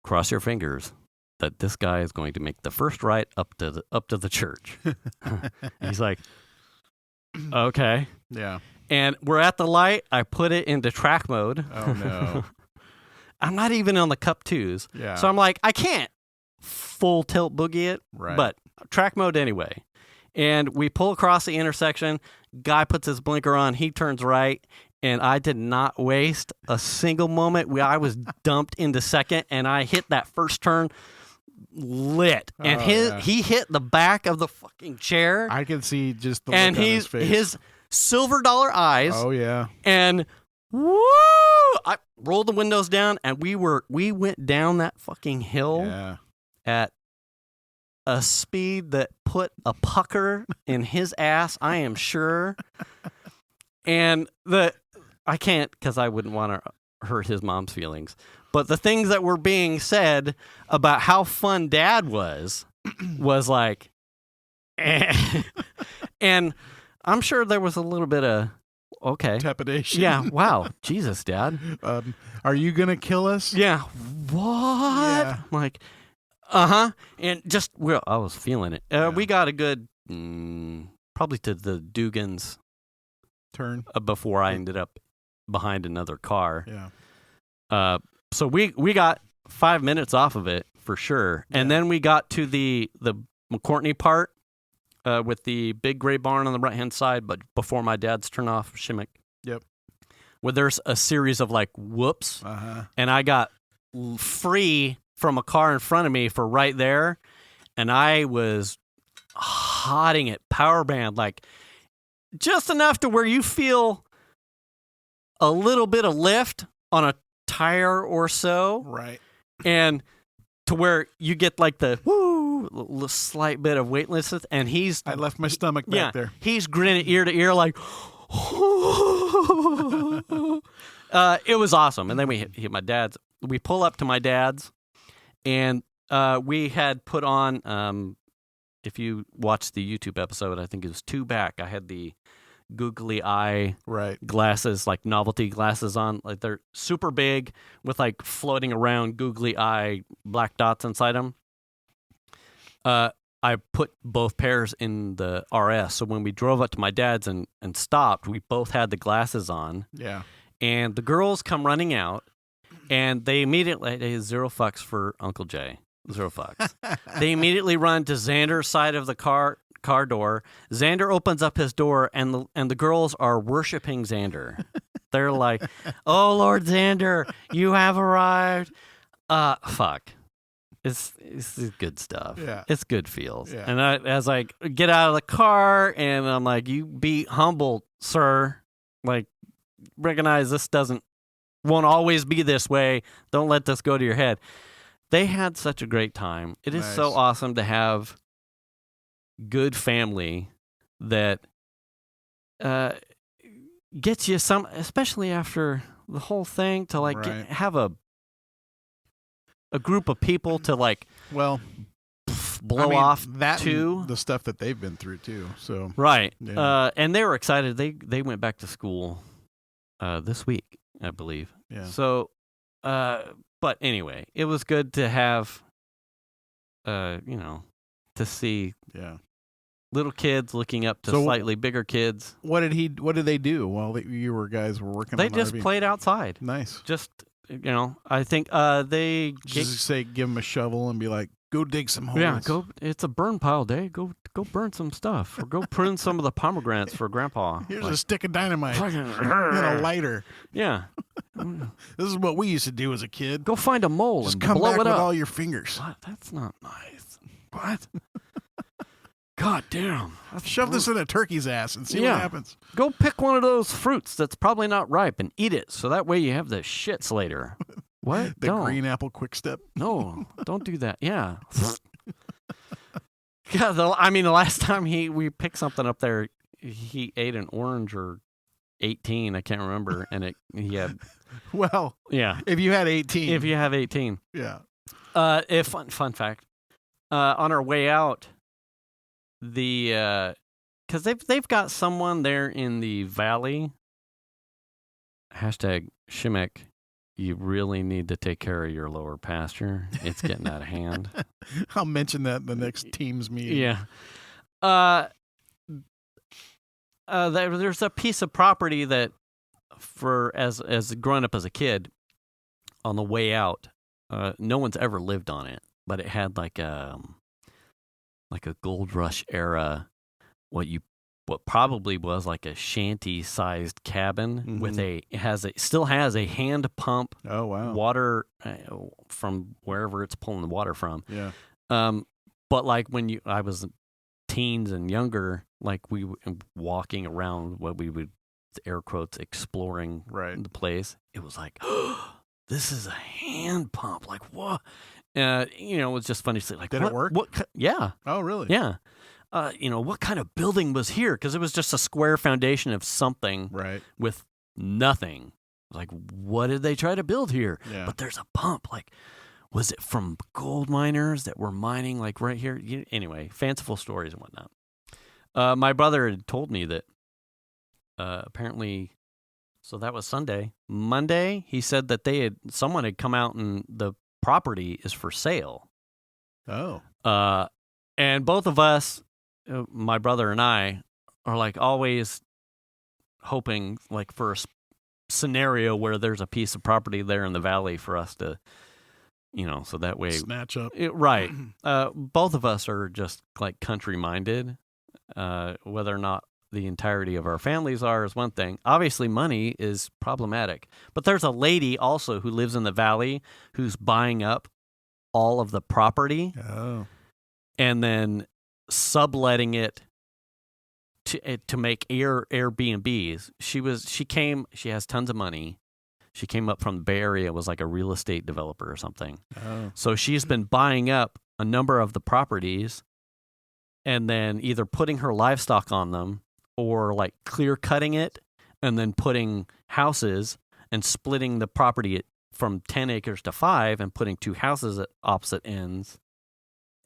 Speaker 3: cross your fingers that this guy is going to make the first right up to the church. He's like, okay.
Speaker 2: Yeah.
Speaker 3: And we're at the light. I put it into track mode.
Speaker 2: Oh, no.
Speaker 3: I'm not even on the cup twos.
Speaker 2: Yeah.
Speaker 3: So I'm like, I can't full tilt boogie it,
Speaker 2: Right.
Speaker 3: but track mode anyway. And we pull across the intersection. Guy puts his blinker on. He turns right. And I did not waste a single moment. I was dumped into second, and I hit that first turn lit. And he hit the back of the fucking chair.
Speaker 2: I can see just the look on his face.
Speaker 3: His silver dollar eyes.
Speaker 2: Oh, yeah.
Speaker 3: And woo! I rolled the windows down, and we went down that fucking hill at a speed that put a pucker in his ass, I am sure. And I can't, because I wouldn't want to hurt his mom's feelings. But the things that were being said about how fun Dad was like, eh. And I'm sure there was a little bit of, okay.
Speaker 2: Trepidation.
Speaker 3: Yeah, wow. Jesus, Dad.
Speaker 2: Are you going to kill us?
Speaker 3: Yeah. What?
Speaker 2: Yeah.
Speaker 3: I'm like, uh-huh. And just, I was feeling it. We got a good, probably to the Dugan's
Speaker 2: turn
Speaker 3: before I ended up behind another car.
Speaker 2: Yeah.
Speaker 3: So we got 5 minutes off of it for sure. And then we got to the McCourtney part with the big gray barn on the right-hand side, but before my dad's turn off, Shimmick.
Speaker 2: Yep.
Speaker 3: Where there's a series of like whoops. And I got free from a car in front of me for right there. And I was hotting it power band, like just enough to where you feel a little bit of lift on a tire or so.
Speaker 2: Right.
Speaker 3: And to where you get like the slight bit of weightlessness. And
Speaker 2: I left my stomach back there.
Speaker 3: He's grinning ear to ear like, it was awesome. And then we hit my dad's. We pull up to my dad's, and we had put on, if you watched the YouTube episode, I think it was 2 back, I had the googly eye glasses, like novelty glasses on. Like they're super big with like floating around googly eye black dots inside them. I put both pairs in the RS. So when we drove up to my dad's and stopped, we both had the glasses on.
Speaker 2: Yeah.
Speaker 3: And the girls come running out, and they immediately, zero fucks for Uncle Jay. Zero fucks. They immediately run to Xander's side of the car door. Xander opens up his door, and the girls are worshiping Xander. They're like, "Oh Lord Xander, you have arrived." Fuck. It's good stuff.
Speaker 2: Yeah.
Speaker 3: It's good feels.
Speaker 2: Yeah.
Speaker 3: And as I get out of the car, and I'm like, "You be humble, sir. Like, recognize this won't always be this way. Don't let this go to your head." They had such a great time. It is so awesome to have good family that gets you some, especially after the whole thing, to like have a group of people to like blow off
Speaker 2: that
Speaker 3: to
Speaker 2: the stuff that they've been through too. So
Speaker 3: yeah. And they were excited. They went back to school this week, I believe.
Speaker 2: Yeah.
Speaker 3: So but anyway, it was good to have to see little kids looking up to slightly bigger kids.
Speaker 2: What did they do while you guys were working on the
Speaker 3: just
Speaker 2: RV?
Speaker 3: played outside.
Speaker 2: Nice.
Speaker 3: Just, I think they
Speaker 2: just give them a shovel and be like, go dig some holes.
Speaker 3: Yeah, it's a burn pile day. Go burn some stuff, or go prune some of the pomegranates for Grandpa.
Speaker 2: Here's a stick of dynamite and a lighter.
Speaker 3: Yeah.
Speaker 2: This is what we used to do as a kid.
Speaker 3: Go find a mole and
Speaker 2: come
Speaker 3: blow
Speaker 2: back
Speaker 3: it
Speaker 2: with
Speaker 3: up.
Speaker 2: all your fingers.
Speaker 3: What? That's not nice. What? God damn.
Speaker 2: Shove this in a turkey's ass and see what happens.
Speaker 3: Go pick one of those fruits that's probably not ripe and eat it, so that way you have the shits later. What?
Speaker 2: The green apple quick step.
Speaker 3: No, don't do that. Yeah. Yeah, the last time we picked something up there, he ate an orange or 18, I can't remember, and he had.
Speaker 2: Well,
Speaker 3: yeah.
Speaker 2: If you had 18.
Speaker 3: If you have 18.
Speaker 2: Yeah.
Speaker 3: Fun fact. On our way out, because they've got someone there in the valley. #Shimek. You really need to take care of your lower pasture. It's getting out of hand.
Speaker 2: I'll mention that in the next team's meeting.
Speaker 3: Yeah. There's a piece of property that, as growing up as a kid, on the way out, no one's ever lived on it, but it had like a gold rush era, what probably was like a shanty-sized cabin with still has a hand pump.
Speaker 2: Oh wow!
Speaker 3: Water from wherever it's pulling the water from.
Speaker 2: Yeah.
Speaker 3: But like I was teens and younger, like we were walking around what we would air quotes exploring the place. It was like, oh, this is a hand pump. Like what? It was just funny to say. Like,
Speaker 2: did it work?
Speaker 3: Yeah.
Speaker 2: Oh really?
Speaker 3: Yeah. What kind of building was here? Because it was just a square foundation of something with nothing. Like, what did they try to build here?
Speaker 2: Yeah.
Speaker 3: But there's a pump. Like, was it from gold miners that were mining, like, right here? Anyway, fanciful stories and whatnot. My brother had told me that apparently, so that was Sunday. Monday, he said that someone had come out and the property is for sale.
Speaker 2: Oh.
Speaker 3: And both of us, my brother and I, are like always hoping like for a scenario where there's a piece of property there in the valley for us to, so that way
Speaker 2: snatch up.
Speaker 3: Right. Both of us are just like country minded. Whether or not the entirety of our families are is one thing. Obviously, money is problematic. But there's a lady also who lives in the valley who's buying up all of the property.
Speaker 2: Oh.
Speaker 3: And then subletting it to make Airbnbs. She has tons of money. She came up from the Bay Area, was like a real estate developer or something.
Speaker 2: Oh.
Speaker 3: So she's been buying up a number of the properties and then either putting her livestock on them or like clear cutting it and then putting houses and splitting the property from 10 acres to 5 and putting 2 houses at opposite ends.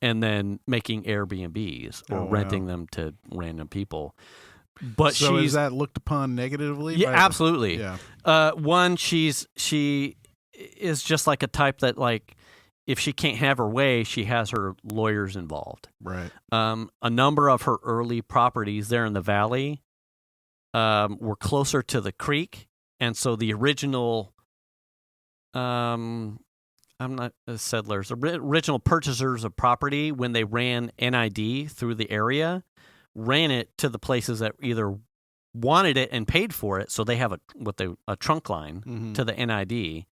Speaker 3: And then making Airbnbs or renting them to random people. But
Speaker 2: so is that looked upon negatively?
Speaker 3: Yeah, absolutely.
Speaker 2: Yeah.
Speaker 3: One, she is just like a type that like if she can't have her way, she has her lawyers involved.
Speaker 2: Right.
Speaker 3: A number of her early properties there in the valley were closer to the creek, and so the original. I'm not settlers. Original purchasers of property, when they ran NID through the area, ran it to the places that either wanted it and paid for it, so they have a trunk line to the NID,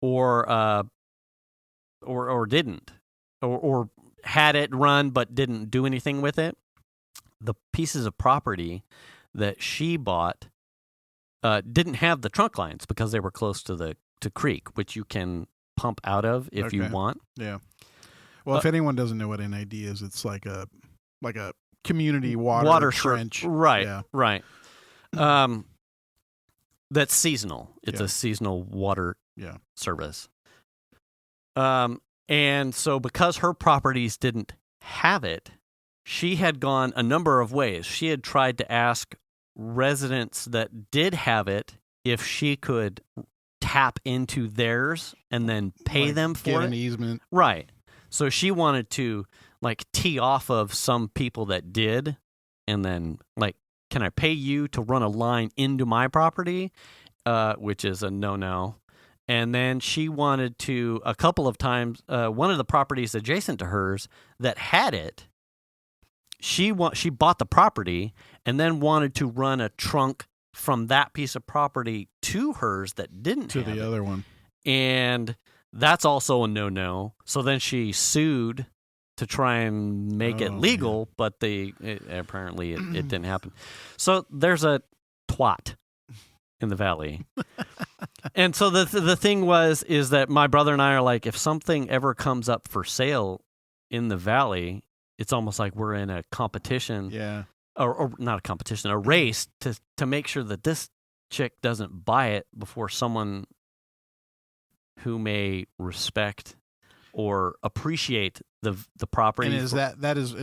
Speaker 3: or didn't, or had it run but didn't do anything with it. The pieces of property that she bought didn't have the trunk lines because they were close to creek, which you can pump out of if you want.
Speaker 2: Yeah. Well, if anyone doesn't know what NID is, it's like a community water trench.
Speaker 3: Right.
Speaker 2: Yeah.
Speaker 3: Right. That's seasonal. It's a seasonal water service. And so because her properties didn't have it, she had gone a number of ways. She had tried to ask residents that did have it if she could tap into theirs and then pay them for
Speaker 2: get
Speaker 3: it.
Speaker 2: An easement.
Speaker 3: Right. So she wanted to like tee off of some people that did and then like, can I pay you to run a line into my property? Which is a no-no. And then she wanted to, a couple of times, one of the properties adjacent to hers that had it, she bought the property and then wanted to run a trunk from that piece of property to hers that didn't have
Speaker 2: the
Speaker 3: it.
Speaker 2: other one.
Speaker 3: And that's also a no-no. So then she sued to try and make it legal, but apparently it didn't happen. So there's a twat in the valley. And so the thing is that my brother and I are like, if something ever comes up for sale in the valley, it's almost like we're in a competition.
Speaker 2: Yeah.
Speaker 3: Or not a competition, a race to make sure that this chick doesn't buy it before someone who may respect or appreciate the property.
Speaker 2: And is that is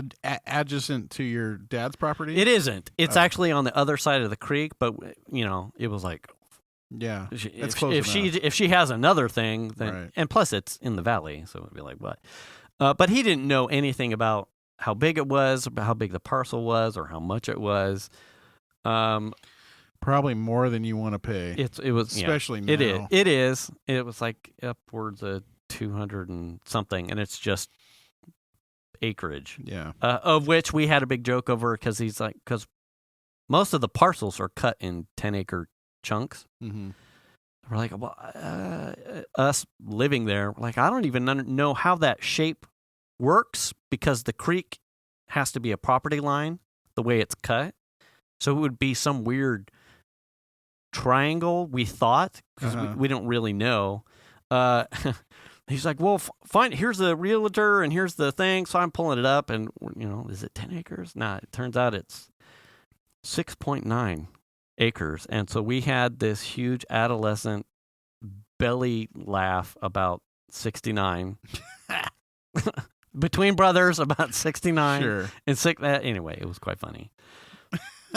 Speaker 2: adjacent to your dad's property?
Speaker 3: It isn't. It's actually on the other side of the creek, but it was like,
Speaker 2: yeah,
Speaker 3: if she has another thing, then
Speaker 2: right.
Speaker 3: And plus it's in the valley, so it'd be like what? But he didn't know anything about how big it was, about how big the parcel was, or how much it was.
Speaker 2: Probably more than you want to pay.
Speaker 3: It was
Speaker 2: especially now.
Speaker 3: It is. It was like upwards of 200 and something, and it's just acreage.
Speaker 2: Yeah.
Speaker 3: Of which we had a big joke over because most of the parcels are cut in 10-acre chunks.
Speaker 2: Mm-hmm.
Speaker 3: We're like, well, us living there, we're like, I don't even know how that shape works because the creek has to be a property line the way it's cut. So it would be some weird triangle, we thought, because we don't really know. He's like, well, fine, here's the realtor and here's the thing. So I'm pulling it up and, is it 10 acres? Nah, it turns out it's 6.9 acres. And so we had this huge adolescent belly laugh about 69. Between brothers, about 69.
Speaker 2: Sure.
Speaker 3: And anyway, it was quite funny.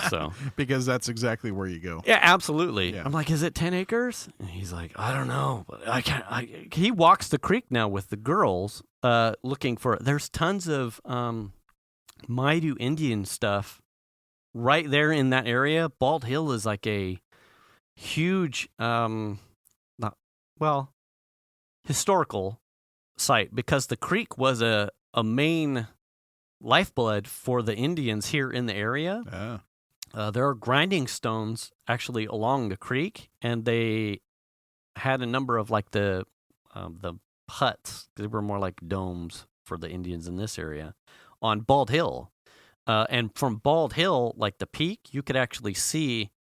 Speaker 3: So
Speaker 2: because that's exactly where you go.
Speaker 3: Yeah, absolutely.
Speaker 2: Yeah.
Speaker 3: I'm like, is it 10 acres? And he's like, I don't know, but I can't. He walks the creek now with the girls, looking for. There's tons of Maidu Indian stuff right there in that area. Bald Hill is like a huge, historical site because the creek was a main lifeblood for the Indians here in the area.
Speaker 2: Yeah.
Speaker 3: There are grinding stones actually along the creek, and they had a number of like the huts. They were more like domes for the Indians in this area on Bald Hill. And from Bald Hill, like the peak, you could actually see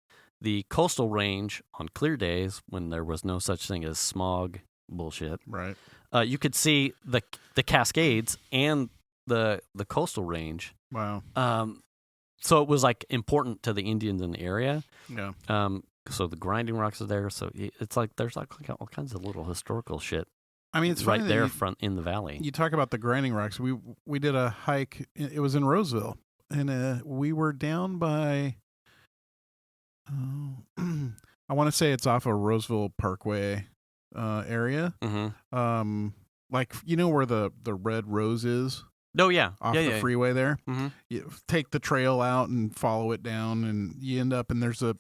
Speaker 3: the coastal range on clear days when there was no such thing as smog bullshit.
Speaker 2: Right.
Speaker 3: You could see the Cascades and the coastal range.
Speaker 2: Wow.
Speaker 3: So it was like important to the Indians in the area.
Speaker 2: Yeah.
Speaker 3: So the grinding rocks are there. So it's like there's like all kinds of little historical shit.
Speaker 2: I mean, it's
Speaker 3: right
Speaker 2: funny
Speaker 3: there in the valley.
Speaker 2: You talk about the grinding rocks. We did a hike. It was in Roseville, and we were down by. I want to say it's off of Roseville Parkway area.
Speaker 3: Mm-hmm.
Speaker 2: Like where the Red Rose is.
Speaker 3: Oh yeah,
Speaker 2: off the freeway there.
Speaker 3: Mm-hmm.
Speaker 2: You take the trail out and follow it down, and you end up and there's a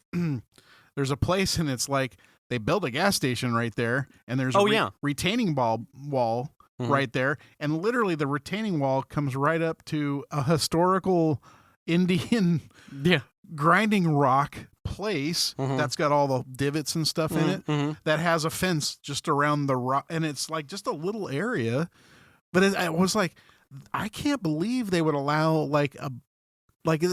Speaker 2: place, and it's like they built a gas station right there, and there's a retaining wall mm-hmm. right there, and literally the retaining wall comes right up to a historical Indian grinding rock place mm-hmm. that's got all the divots and stuff
Speaker 3: mm-hmm.
Speaker 2: in it
Speaker 3: mm-hmm.
Speaker 2: that has a fence just around the rock, and it's like just a little area, but it was like. I can't believe they would allow it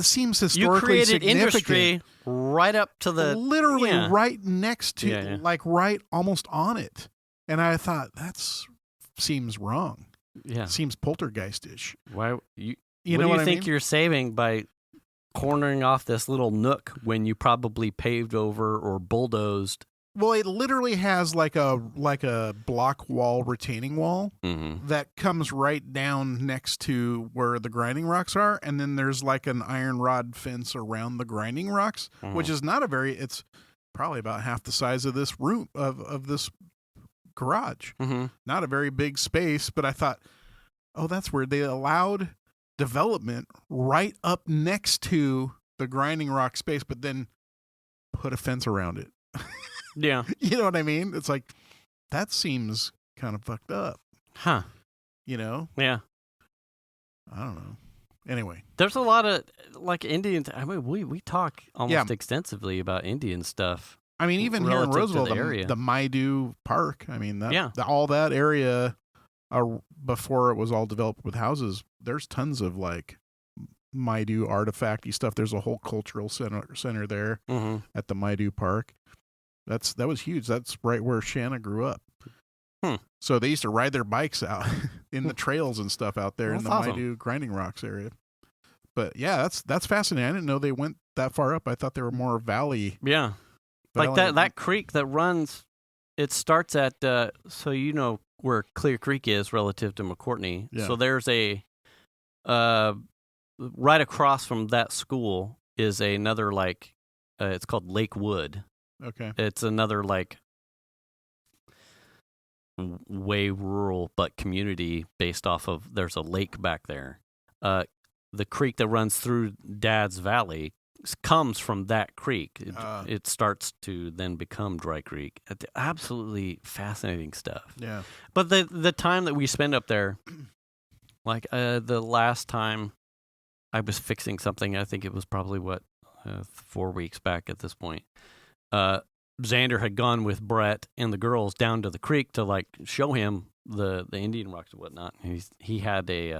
Speaker 2: seems historically
Speaker 3: you created
Speaker 2: significant.
Speaker 3: Industry right up to the
Speaker 2: literally right next to like right almost on it, and I thought seems wrong.
Speaker 3: Yeah,
Speaker 2: seems poltergeistish.
Speaker 3: Why
Speaker 2: you
Speaker 3: know what I think
Speaker 2: mean?
Speaker 3: You're saving by cornering off this little nook when you probably paved over or bulldozed?
Speaker 2: Well, it literally has like a block wall retaining wall
Speaker 3: mm-hmm.
Speaker 2: that comes right down next to where the grinding rocks are, and then there's like an iron rod fence around the grinding rocks,
Speaker 3: mm-hmm.
Speaker 2: which is it's probably about half the size of this room of this garage.
Speaker 3: Mm-hmm.
Speaker 2: Not a very big space, but I thought, oh, that's weird. They allowed development right up next to the grinding rock space, but then put a fence around it.
Speaker 3: Yeah.
Speaker 2: You know what I mean? It's like, that seems kind of fucked up.
Speaker 3: Huh.
Speaker 2: Yeah. I don't know. Anyway.
Speaker 3: There's a lot of, like, Indians. I mean, we talk almost extensively about Indian stuff.
Speaker 2: I mean, even here in Roseville, the Maidu Park, I mean, all that area before it was all developed with houses, there's tons of like Maidu artifacty stuff. There's a whole cultural center there at the Maidu Park. That was huge. That's right where Shanna grew up. So they used to ride their bikes out in the trails and stuff out there in the Maidu Grinding Rocks area. But yeah, that's fascinating. I didn't know they went that far up. I thought they were more valley.
Speaker 3: Yeah. Like that creek that runs, it starts at, so you know where Clear Creek is relative to McCourtney. Yeah. So there's a, right across from that school is another like, it's called Lake Wood.
Speaker 2: Okay.
Speaker 3: It's another like way rural but community based off of, there's a lake back there. The creek that runs through Dad's Valley comes from that creek. It starts to then become Dry Creek. Absolutely fascinating stuff.
Speaker 2: Yeah.
Speaker 3: But the time that we spend up there, like the last time I was fixing something, I think it was probably 4 weeks back at this point. Xander had gone with Brett and the girls down to the creek to like show him the Indian rocks and whatnot. He had they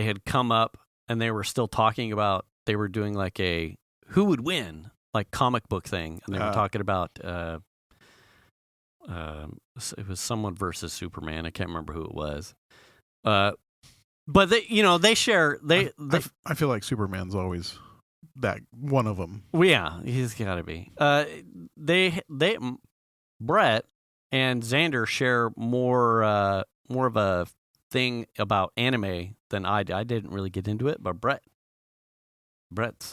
Speaker 3: had come up and they were still talking about, they were doing like a who would win like comic book thing, and they were talking about it was someone versus Superman. I can't remember who it was. But they share
Speaker 2: I feel like Superman's always that one of them.
Speaker 3: Well, yeah, he's got to be. Brett and Xander share more of a thing about anime than I did. I didn't really get into it, but Brett's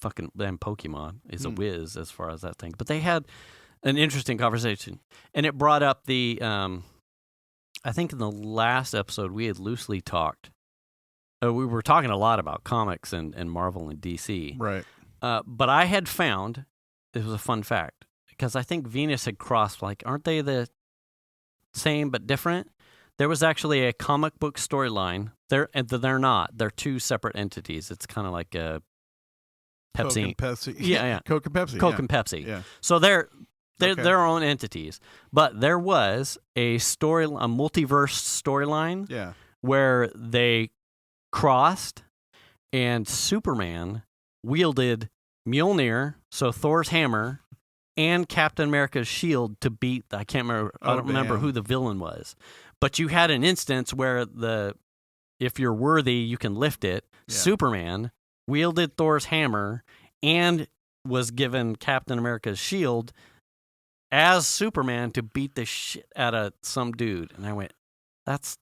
Speaker 3: fucking damn Pokemon is a whiz as far as that thing. But they had an interesting conversation, and it brought up the. I think in the last episode we had loosely talked. We were talking a lot about comics and Marvel and DC.
Speaker 2: Right.
Speaker 3: But I had found, it was a fun fact, because I think Venus had crossed, like, aren't they the same but different? There was actually a comic book storyline. They're not. They're two separate entities. It's kind of like a Pepsi.
Speaker 2: Coke and Pepsi.
Speaker 3: Yeah.
Speaker 2: Coke and Pepsi.
Speaker 3: Coke and Pepsi.
Speaker 2: Yeah.
Speaker 3: So they're their own entities. But there was a multiverse storyline where they crossed, and Superman wielded Mjolnir, so Thor's hammer, and Captain America's shield to beat. I don't remember who the villain was, but you had an instance where if you're worthy, you can lift it. Yeah. Superman wielded Thor's hammer and was given Captain America's shield as Superman to beat the shit out of some dude, and I went, that's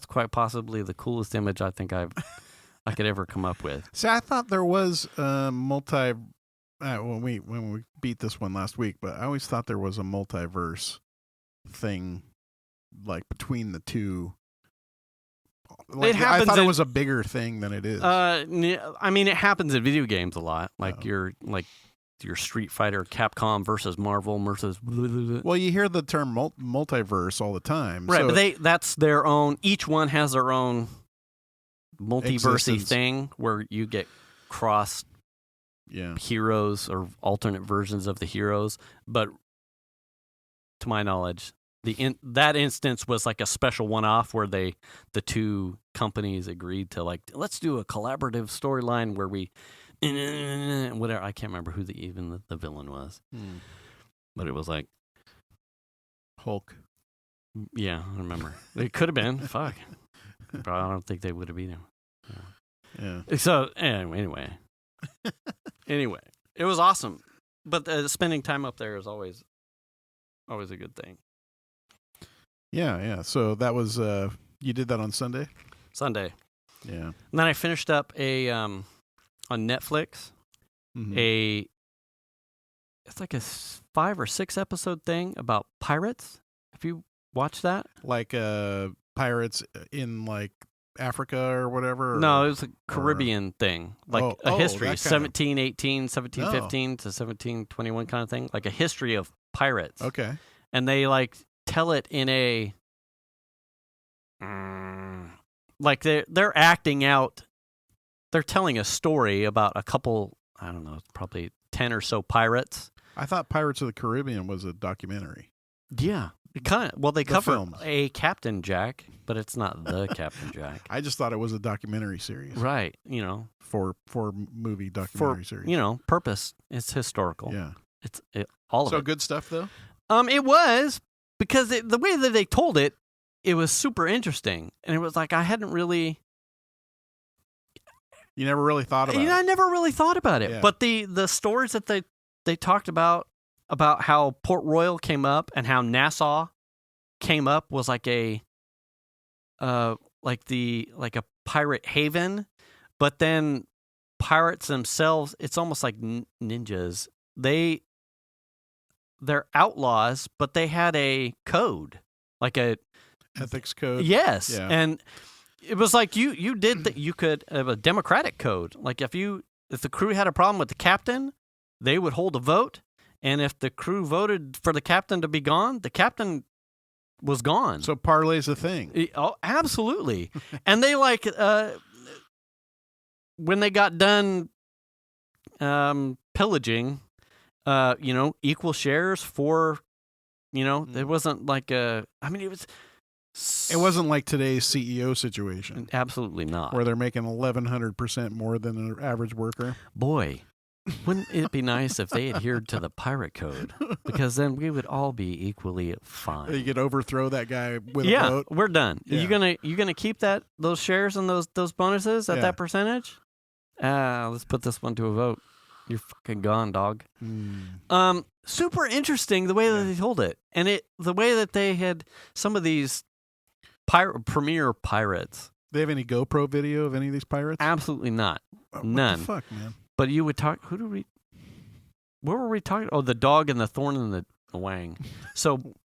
Speaker 3: quite possibly the coolest image I think I could ever come up with.
Speaker 2: See, I thought there was multi when we beat this one last week, but I always thought there was a multiverse thing like between the two. Like, I thought it was a bigger thing than it is.
Speaker 3: I mean, it happens in video games a lot. Like your Street Fighter, Capcom versus Marvel versus.
Speaker 2: Well, you hear the term multiverse all the time,
Speaker 3: right?
Speaker 2: So
Speaker 3: But that's their own. Each one has their own multiversey thing where you get cross heroes or alternate versions of the heroes. But to my knowledge, that instance was like a special one-off where the two companies agreed to like, let's do a collaborative storyline where we. Whatever, I can't remember who the villain was, but it was like
Speaker 2: Hulk.
Speaker 3: Yeah, I remember. It could have been. Fuck, but I don't think they would have been him.
Speaker 2: Yeah.
Speaker 3: So anyway, it was awesome. But spending time up there is always a good thing.
Speaker 2: Yeah. So that was you did that on Sunday.
Speaker 3: Sunday.
Speaker 2: Yeah.
Speaker 3: And then I finished up on Netflix, it's like a 5 or 6 episode thing about pirates. Have you watched that?
Speaker 2: Like pirates in like Africa or whatever?
Speaker 3: No, it was a Caribbean thing, like a history, 1718, 1715 to 1721 kind of thing, like a history of pirates.
Speaker 2: Okay.
Speaker 3: And they like tell it in a like they're acting out. They're telling a story about a couple, I don't know, probably 10 or so pirates.
Speaker 2: I thought Pirates of the Caribbean was a documentary.
Speaker 3: Yeah. They cover
Speaker 2: films.
Speaker 3: a Captain Jack, but it's not the Captain Jack.
Speaker 2: I just thought it was a documentary series.
Speaker 3: Right.
Speaker 2: For movie documentary series.
Speaker 3: Purpose. It's historical.
Speaker 2: Yeah.
Speaker 3: All of it.
Speaker 2: So good stuff, though?
Speaker 3: It was, because the way that they told it, it was super interesting. And it was like, I hadn't really...
Speaker 2: You never really thought about it.
Speaker 3: I never really thought about it.
Speaker 2: Yeah.
Speaker 3: But the stories that they talked about how Port Royal came up and how Nassau came up was like a pirate haven, but then pirates themselves, it's almost like ninjas. They're outlaws, but they had a code, like a
Speaker 2: ethics code.
Speaker 3: Yes,
Speaker 2: Yeah.
Speaker 3: and it was like you did that. You could have a democratic code. Like if the crew had a problem with the captain, they would hold a vote, and if the crew voted for the captain to be gone, the captain was gone.
Speaker 2: So parlay's a thing.
Speaker 3: Oh, absolutely. And they when they got done pillaging, equal shares for, it wasn't like it wasn't
Speaker 2: like today's CEO situation.
Speaker 3: Absolutely not.
Speaker 2: Where they're making 1,100% more than an average worker.
Speaker 3: Boy, wouldn't it be nice if they adhered to the pirate code? Because then we would all be equally fine.
Speaker 2: You could overthrow that guy with a vote.
Speaker 3: We're done.
Speaker 2: Yeah.
Speaker 3: You gonna keep those shares and those bonuses at that percentage? Let's put this one to a vote. You're fucking gone, dog. Super interesting the way that they told it, and the way that they had some of these premier pirates.
Speaker 2: They have any GoPro video of any of these pirates?
Speaker 3: Absolutely not. None.
Speaker 2: What the fuck, man? But
Speaker 3: you would talk. What were we talking? Oh, the dog and the thorn and the wang. So,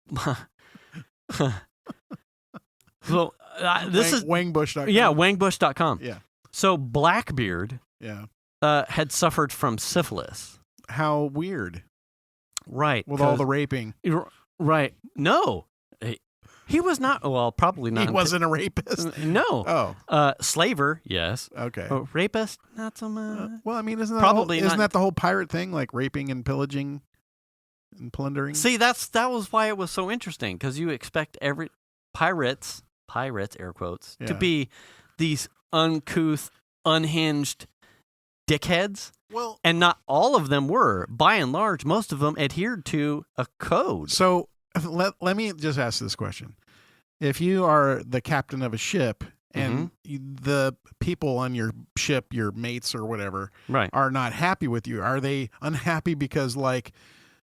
Speaker 3: this is
Speaker 2: wangbush.com.
Speaker 3: Yeah, wangbush.com.
Speaker 2: Yeah.
Speaker 3: So Blackbeard.
Speaker 2: Yeah.
Speaker 3: Had suffered from syphilis.
Speaker 2: How weird.
Speaker 3: Right.
Speaker 2: With all the raping.
Speaker 3: Right. No. He was not. Well, probably not.
Speaker 2: He wasn't a rapist?
Speaker 3: No.
Speaker 2: Oh.
Speaker 3: Slaver, yes.
Speaker 2: Okay.
Speaker 3: Rapist, not so much.
Speaker 2: Well, I mean, isn't
Speaker 3: Probably
Speaker 2: that the whole pirate thing? Like raping and pillaging and plundering?
Speaker 3: See, that was why it was so interesting, because you expect every pirates, air quotes, to be these uncouth, unhinged dickheads.
Speaker 2: Well,
Speaker 3: and not all of them were. By and large, most of them adhered to a code.
Speaker 2: So let me just ask this question. If you are the captain of a ship and the people on your ship, your mates or whatever, are not happy with you, are they unhappy because like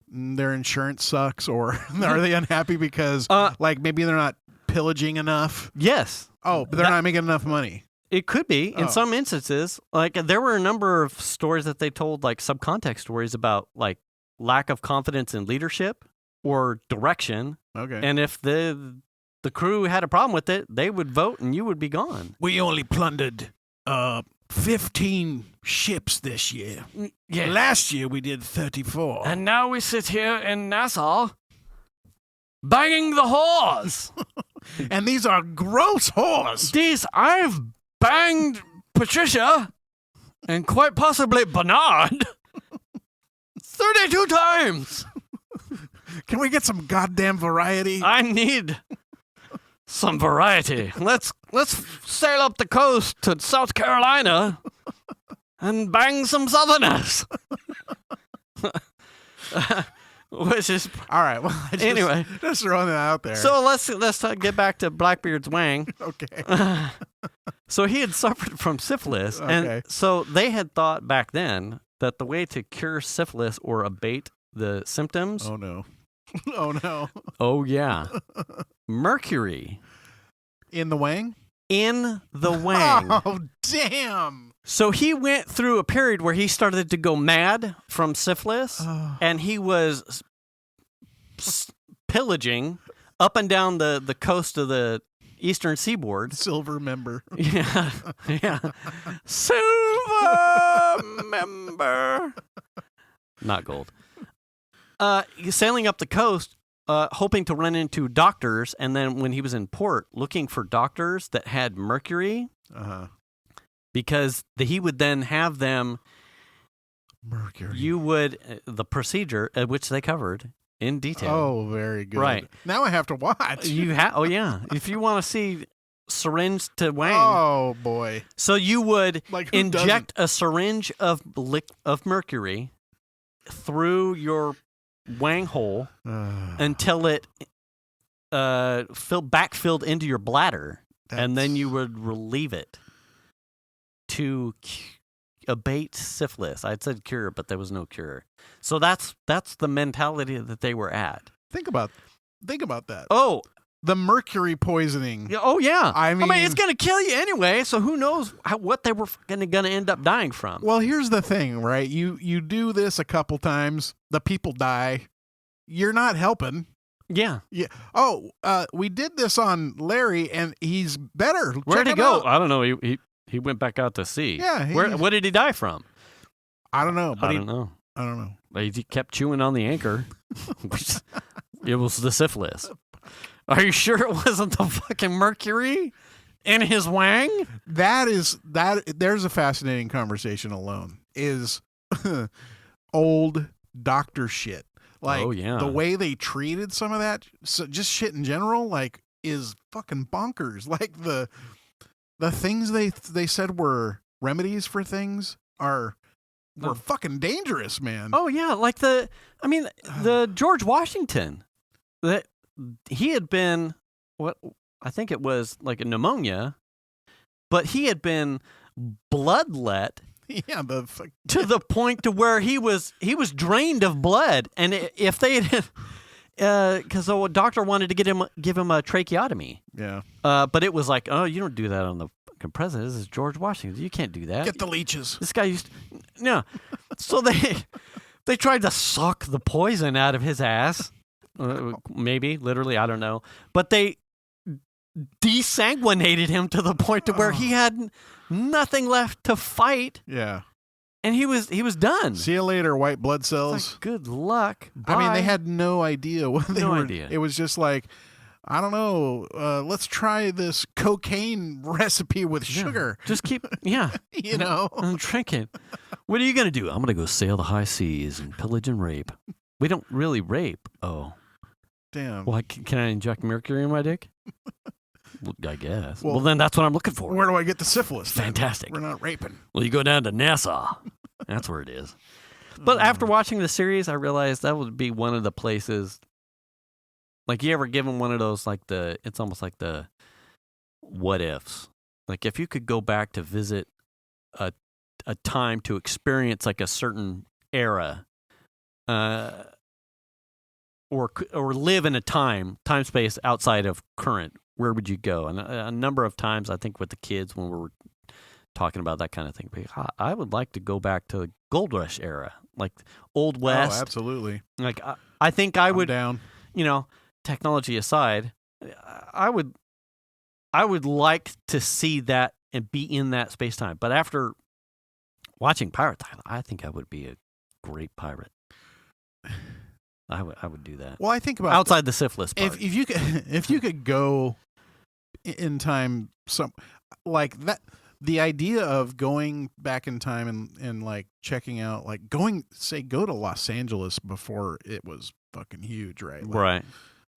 Speaker 2: their insurance sucks, or are they unhappy because like maybe they're not pillaging enough?
Speaker 3: Yes.
Speaker 2: Oh, but they're not making enough money.
Speaker 3: It could be in some instances. Like there were a number of stories that they told, like subcontext stories about like lack of confidence in leadership or direction.
Speaker 2: Okay.
Speaker 3: And if the crew had a problem with it, they would vote and you would be gone.
Speaker 2: We only plundered 15 ships this year.
Speaker 3: Yeah.
Speaker 2: Last year we did 34.
Speaker 3: And now we sit here in Nassau banging the whores.
Speaker 2: And these are gross whores.
Speaker 3: I've banged Patricia and quite possibly Bernard 32 times.
Speaker 2: Can we get some goddamn variety?
Speaker 3: I need some variety. Let's sail up the coast to South Carolina and bang some Southerners. Which is
Speaker 2: all right. Well,
Speaker 3: anyway,
Speaker 2: just throwing it out there.
Speaker 3: So let's get back to Blackbeard's wang.
Speaker 2: Okay.
Speaker 3: So he had suffered from syphilis, and so they had thought back then that the way to cure syphilis or abate the symptoms.
Speaker 2: Oh no. Oh no.
Speaker 3: Oh yeah. Mercury.
Speaker 2: In the wang?
Speaker 3: In the wang.
Speaker 2: Oh damn.
Speaker 3: So he went through a period where he started to go mad from syphilis, and he was pillaging up and down the coast of the eastern seaboard.
Speaker 2: Silver member.
Speaker 3: Yeah. Silver member. Not gold. Sailing up the coast, hoping to run into doctors, and then when he was in port, looking for doctors that had mercury. Because he would then have them.
Speaker 2: Mercury.
Speaker 3: You would the procedure, which they covered. in detail.
Speaker 2: Oh, very good.
Speaker 3: Right.
Speaker 2: Now I have to watch.
Speaker 3: Oh yeah. If you want to see syringe to wang.
Speaker 2: Oh boy.
Speaker 3: So you would
Speaker 2: Like, who
Speaker 3: inject a syringe of mercury through your wang hole until it backfilled into your bladder, and then you would relieve it to abate syphilis. I said cure, but there was no cure. So that's the mentality that they were at.
Speaker 2: Think about that.
Speaker 3: Oh,
Speaker 2: the mercury poisoning.
Speaker 3: oh yeah.
Speaker 2: I mean,
Speaker 3: it's going to kill you anyway. So who knows what they were going to end up dying from?
Speaker 2: Well, here's the thing, right? You do this a couple times, the people die. You're not helping.
Speaker 3: Yeah.
Speaker 2: Yeah. Oh, we did this on Larry, and he's better.
Speaker 3: Where'd he
Speaker 2: Check him
Speaker 3: go?
Speaker 2: out.
Speaker 3: I don't know. He went back out to sea.
Speaker 2: Yeah.
Speaker 3: What did he die from?
Speaker 2: I don't know. But
Speaker 3: I don't know.
Speaker 2: I don't know.
Speaker 3: He kept chewing on the anchor. It was the syphilis. Are you sure it wasn't the fucking mercury in his wang?
Speaker 2: There's a fascinating conversation alone. Is old doctor shit. Like,
Speaker 3: oh, yeah.
Speaker 2: The way they treated some of that, so just shit in general, like, is fucking bonkers. Like, the things they said were remedies for things were fucking dangerous, man.
Speaker 3: Oh, yeah. Like the George Washington, that he had been, I think it was like a pneumonia, but he had been bloodlet.
Speaker 2: Yeah,
Speaker 3: to the point to where he was drained of blood, and if they had, because the doctor wanted to give him a tracheotomy.
Speaker 2: Yeah.
Speaker 3: But it was like, oh, you don't do that on the fucking president. This is George Washington. You can't do that.
Speaker 2: Get the leeches.
Speaker 3: This guy used, no. So they tried to suck the poison out of his ass, maybe literally, I don't know, but they desanguinated him to the point to where he had nothing left to fight.
Speaker 2: Yeah.
Speaker 3: And he was done.
Speaker 2: See you later, white blood cells.
Speaker 3: Like, good luck. Bye.
Speaker 2: I mean, they had no idea what they were.
Speaker 3: Idea.
Speaker 2: It was just like, I don't know. Let's try this cocaine recipe with sugar.
Speaker 3: Just keep, you
Speaker 2: know,
Speaker 3: and drink it. What are you gonna do? I'm gonna go sail the high seas and pillage and rape. We don't really rape. Oh,
Speaker 2: damn.
Speaker 3: Well, can I inject mercury in my dick? I guess. Well, then that's what I'm looking for.
Speaker 2: Where do I get the syphilis?
Speaker 3: Fantastic.
Speaker 2: We're not raping.
Speaker 3: Well, you go down to Nassau. That's where it is. But after watching the series, I realized that would be one of the places. Like, you ever given one of those, like it's almost like the what ifs. Like, if you could go back to visit a time to experience like a certain era, or live in a time space outside of current, where would you go? And a number of times, I think with the kids when we were talking about that kind of thing, I would like to go back to the Gold Rush era, like Old West.
Speaker 2: Oh, absolutely.
Speaker 3: Like I think I would.
Speaker 2: Down.
Speaker 3: Technology aside, I would like to see that and be in that space time. But after watching Pirate Island, I think I would be a great pirate. I would do that.
Speaker 2: Well, I think about
Speaker 3: outside the syphilis part.
Speaker 2: If you could go in time, like that, the idea of going back in time and like checking out, like go to Los Angeles before it was fucking huge, right? Like
Speaker 3: right.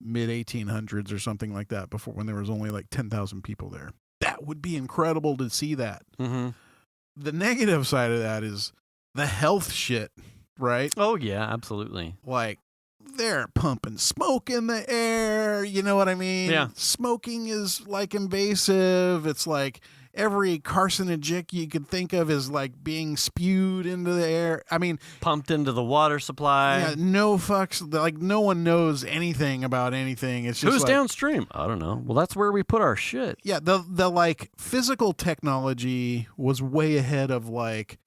Speaker 2: Mid 1800s or something like that, before, when there was only like 10,000 people there. That would be incredible to see that.
Speaker 3: Mm-hmm.
Speaker 2: The negative side of that is the health shit, right?
Speaker 3: Oh yeah, absolutely.
Speaker 2: Like, they're pumping smoke in the air. You know what I mean?
Speaker 3: Yeah.
Speaker 2: Smoking is like invasive. It's like every carcinogen you could think of is like being spewed into the air. I mean,
Speaker 3: pumped into the water supply.
Speaker 2: Yeah, no fucks. Like, no one knows anything about anything. It's just
Speaker 3: who's
Speaker 2: like,
Speaker 3: downstream? I don't know. Well, that's where we put our shit.
Speaker 2: Yeah, the like physical technology was way ahead of like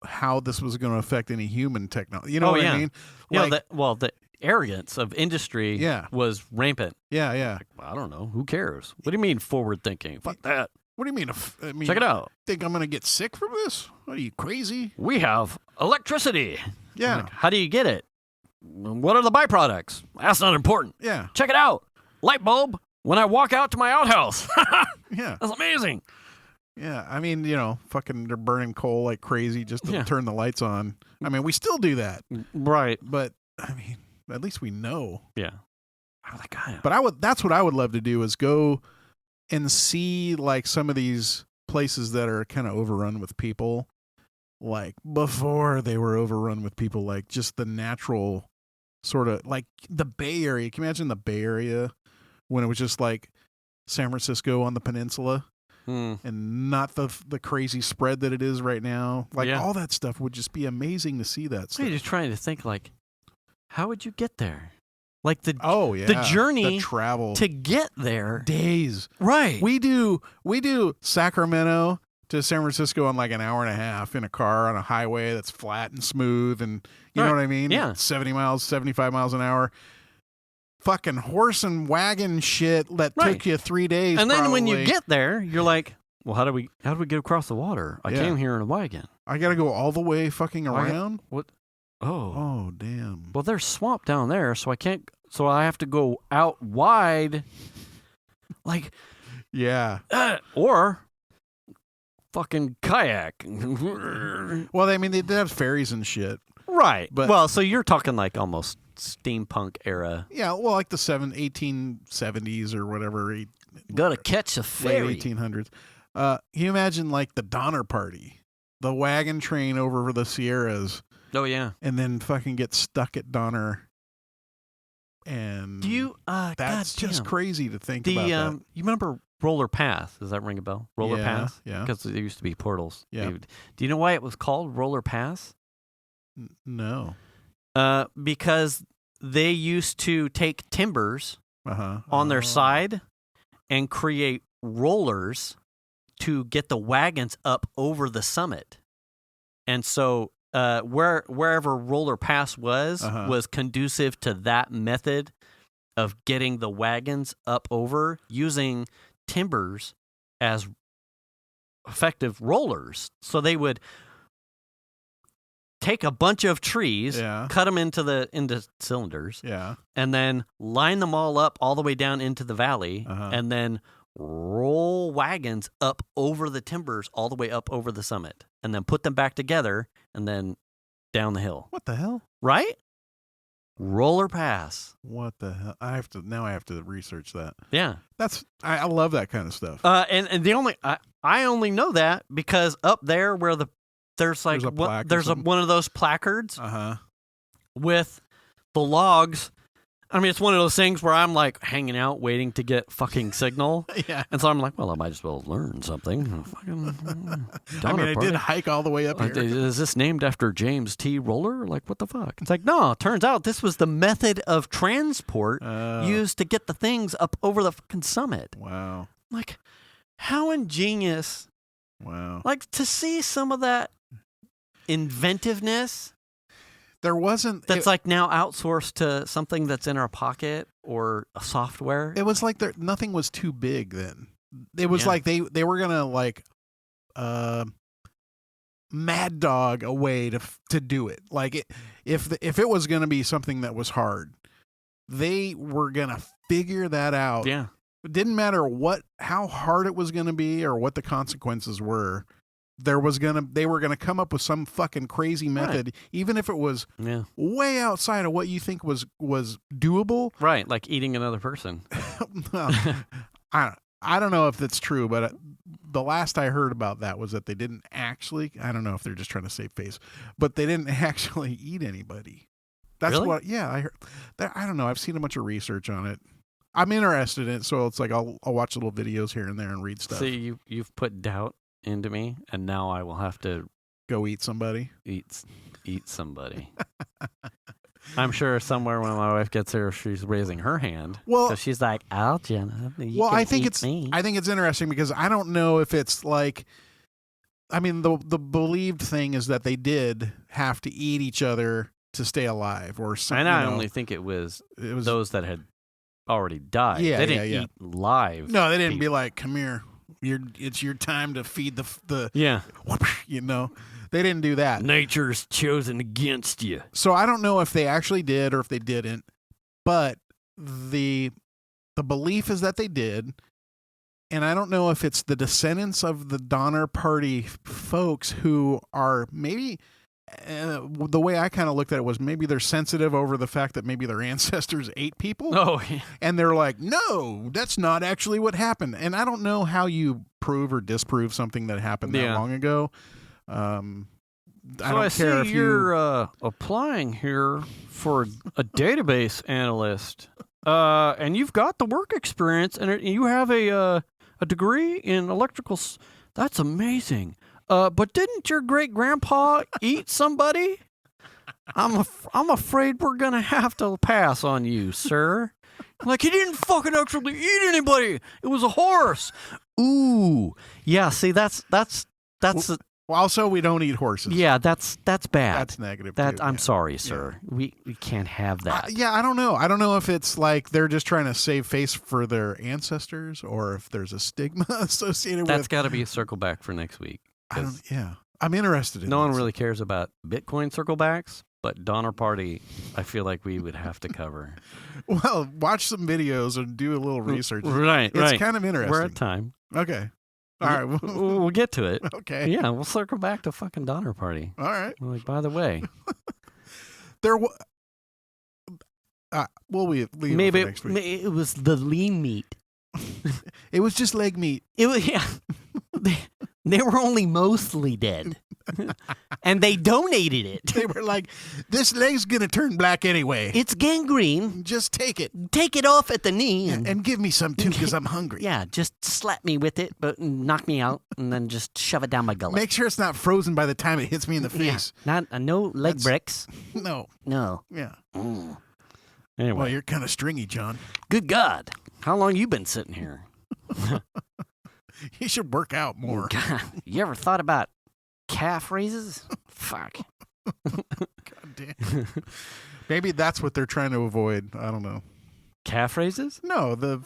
Speaker 2: how this was going to affect any human technology. You know what I mean?
Speaker 3: Yeah.
Speaker 2: Like,
Speaker 3: the arrogance of industry was rampant.
Speaker 2: Yeah.
Speaker 3: Like, I don't know. Who cares? What do you mean forward thinking? Fuck that.
Speaker 2: What do you mean?
Speaker 3: Check it out.
Speaker 2: Think I'm going to get sick from this? What are you, crazy?
Speaker 3: We have electricity.
Speaker 2: Yeah.
Speaker 3: Like, how do you get it? What are the byproducts? That's not important.
Speaker 2: Yeah.
Speaker 3: Check it out. Light bulb when I walk out to my outhouse.
Speaker 2: Yeah.
Speaker 3: That's amazing.
Speaker 2: Yeah. I mean, fucking they're burning coal like crazy just to turn the lights on. I mean, we still do that.
Speaker 3: Right.
Speaker 2: But, I mean, At least we know.
Speaker 3: Yeah. I was like,
Speaker 2: But that's what I would love to do is go and see like some of these places that are kind of overrun with people, like before they were overrun with people, like just the natural sort of like the Bay Area. Can you imagine the Bay Area when it was just like San Francisco on the peninsula and not the crazy spread that it is right now? Like all that stuff would just be amazing to see that stuff.
Speaker 3: I'm just trying to think like, how would you get there? Like the journey,
Speaker 2: the travel
Speaker 3: to get there,
Speaker 2: days.
Speaker 3: Right.
Speaker 2: We do Sacramento to San Francisco in like an hour and a half in a car on a highway that's flat and smooth, and you know what I mean?
Speaker 3: Yeah.
Speaker 2: 70 miles, 75 miles an hour. Fucking horse and wagon shit that took you 3 days.
Speaker 3: And then when you get there, you're like, well, how do we get across the water? I came here in a wagon.
Speaker 2: I got to go all the way fucking around?
Speaker 3: What?
Speaker 2: Oh, damn.
Speaker 3: Well, there's swamp down there, so I can't. So I have to go out wide, like, or fucking kayak.
Speaker 2: Well, I mean, they did have ferries and shit,
Speaker 3: right?
Speaker 2: But
Speaker 3: well, so you're talking like almost steampunk era.
Speaker 2: Yeah, well, like the 1870s or whatever.
Speaker 3: Gotta catch a ferry.
Speaker 2: Late 1800s. Can you imagine like the Donner Party, the wagon train over the Sierras?
Speaker 3: Oh yeah,
Speaker 2: and then fucking get stuck at Donner. And that's just crazy to think about that.
Speaker 3: You remember Roller Pass? Does that ring a bell? Roller Pass?
Speaker 2: Yeah.
Speaker 3: Because there used to be portals.
Speaker 2: Yeah.
Speaker 3: Do you know why it was called Roller Pass?
Speaker 2: No.
Speaker 3: Because they used to take timbers on their side and create rollers to get the wagons up over the summit. And so wherever Roller Pass was conducive to that method of getting the wagons up over using timbers as effective rollers. So they would take a bunch of trees, cut them into cylinders, and then line them all up all the way down into the valley, and then roll wagons up over the timbers all the way up over the summit, and then put them back together, and then down the hill.
Speaker 2: What the hell?
Speaker 3: Right? Roller Pass.
Speaker 2: What the hell? I have to research that.
Speaker 3: Yeah.
Speaker 2: I love that kind of stuff.
Speaker 3: And the only I only know that because up there where there's one of those placards with the logs. I mean, it's one of those things where I'm like hanging out waiting to get fucking signal.
Speaker 2: Yeah.
Speaker 3: And so I'm like, well, I might as well learn something.
Speaker 2: I mean, I did hike all the way up here.
Speaker 3: Is this named after James T. Roller? Like, what the fuck? It's like, no, it turns out this was the method of transport used to get the things up over the fucking summit.
Speaker 2: Wow.
Speaker 3: Like, how ingenious.
Speaker 2: Wow.
Speaker 3: Like, to see some of that inventiveness.
Speaker 2: There wasn't.
Speaker 3: That's like now outsourced to something that's in our pocket or a software.
Speaker 2: It was like nothing was too big then. It was like they were gonna like mad dog a way to do it. Like if it was gonna be something that was hard, they were gonna figure that out.
Speaker 3: Yeah.
Speaker 2: It didn't matter how hard it was gonna be or what the consequences were. They were gonna come up with some fucking crazy method, even if it was way outside of what you think was doable.
Speaker 3: Right, like eating another person.
Speaker 2: Well, I don't know if that's true, but the last I heard about that was that they didn't actually. I don't know if they're just trying to save face, but they didn't actually eat anybody. That's
Speaker 3: really?
Speaker 2: what. Yeah, I heard. I don't know. I've seen a bunch of research on it. I'm interested in it, so it's like I'll watch little videos here and there and read stuff.
Speaker 3: See, you've put doubt into me, and now I will have to
Speaker 2: go eat somebody.
Speaker 3: Eat somebody. I'm sure somewhere when my wife gets here, she's raising her hand. Well, so she's like, "Oh, Jenna,
Speaker 2: I think it's interesting because I don't know if it's like. I mean, the believed thing is that they did have to eat each other to stay alive, or something.
Speaker 3: And I only think it was those that had already died.
Speaker 2: Yeah,
Speaker 3: they didn't eat live.
Speaker 2: No, they didn't be like, "Come here, it's your time to feed the."
Speaker 3: Yeah,
Speaker 2: you know, they didn't do that.
Speaker 3: Nature's chosen against you.
Speaker 2: So I don't know if they actually did or if they didn't, but the belief is that they did. And I don't know if it's the descendants of the Donner Party folks who are maybe the way I kind of looked at it was maybe they're sensitive over the fact that maybe their ancestors ate people.
Speaker 3: Oh, yeah.
Speaker 2: And they're like, no, that's not actually what happened. And I don't know how you prove or disprove something that happened that long ago. I don't care if
Speaker 3: you're applying here for a database analyst, and you've got the work experience, and you have a degree in electrical. That's amazing. But didn't your great grandpa eat somebody? I'm afraid we're gonna have to pass on you, sir. Like, he didn't fucking actually eat anybody. It was a horse. Ooh, yeah. See, that's.
Speaker 2: Well, also, we don't eat horses.
Speaker 3: Yeah, that's bad.
Speaker 2: That's negative.
Speaker 3: I'm sorry, sir. Yeah. We can't have that.
Speaker 2: Yeah, I don't know. I don't know if it's like they're just trying to save face for their ancestors, or if there's a stigma associated with.
Speaker 3: That's got to be a circle back for next week.
Speaker 2: I'm interested in.
Speaker 3: No one really cares about Bitcoin circle backs, but Donner Party, I feel like we would have to cover.
Speaker 2: Well, watch some videos and do a little research.
Speaker 3: Right,
Speaker 2: it's kind of interesting.
Speaker 3: We're at time.
Speaker 2: Okay. All right.
Speaker 3: We'll get to it.
Speaker 2: Okay.
Speaker 3: Yeah, we'll circle back to fucking Donner Party.
Speaker 2: All right.
Speaker 3: Like, by the way.
Speaker 2: We'll leave
Speaker 3: maybe
Speaker 2: it for next week.
Speaker 3: It was the lean meat.
Speaker 2: It was just leg meat.
Speaker 3: It was, yeah. They were only mostly dead. And they donated it.
Speaker 2: They were like, this leg's going to turn black anyway.
Speaker 3: It's gangrene.
Speaker 2: Just take it.
Speaker 3: Take it off at the knee.
Speaker 2: And give me some, too, because I'm hungry.
Speaker 3: Yeah, just slap me with it, but knock me out, and then just shove it down my gullet.
Speaker 2: Make sure it's not frozen by the time it hits me in the face.
Speaker 3: Yeah. No leg bricks.
Speaker 2: No.
Speaker 3: Yeah.
Speaker 2: Mm.
Speaker 3: Anyway.
Speaker 2: Well, you're kind of stringy, John.
Speaker 3: Good God. How long you been sitting here?
Speaker 2: You should work out more.
Speaker 3: God, you ever thought about calf raises? Fuck.
Speaker 2: God damn. Maybe that's what they're trying to avoid. I don't know.
Speaker 3: Calf raises?
Speaker 2: No, the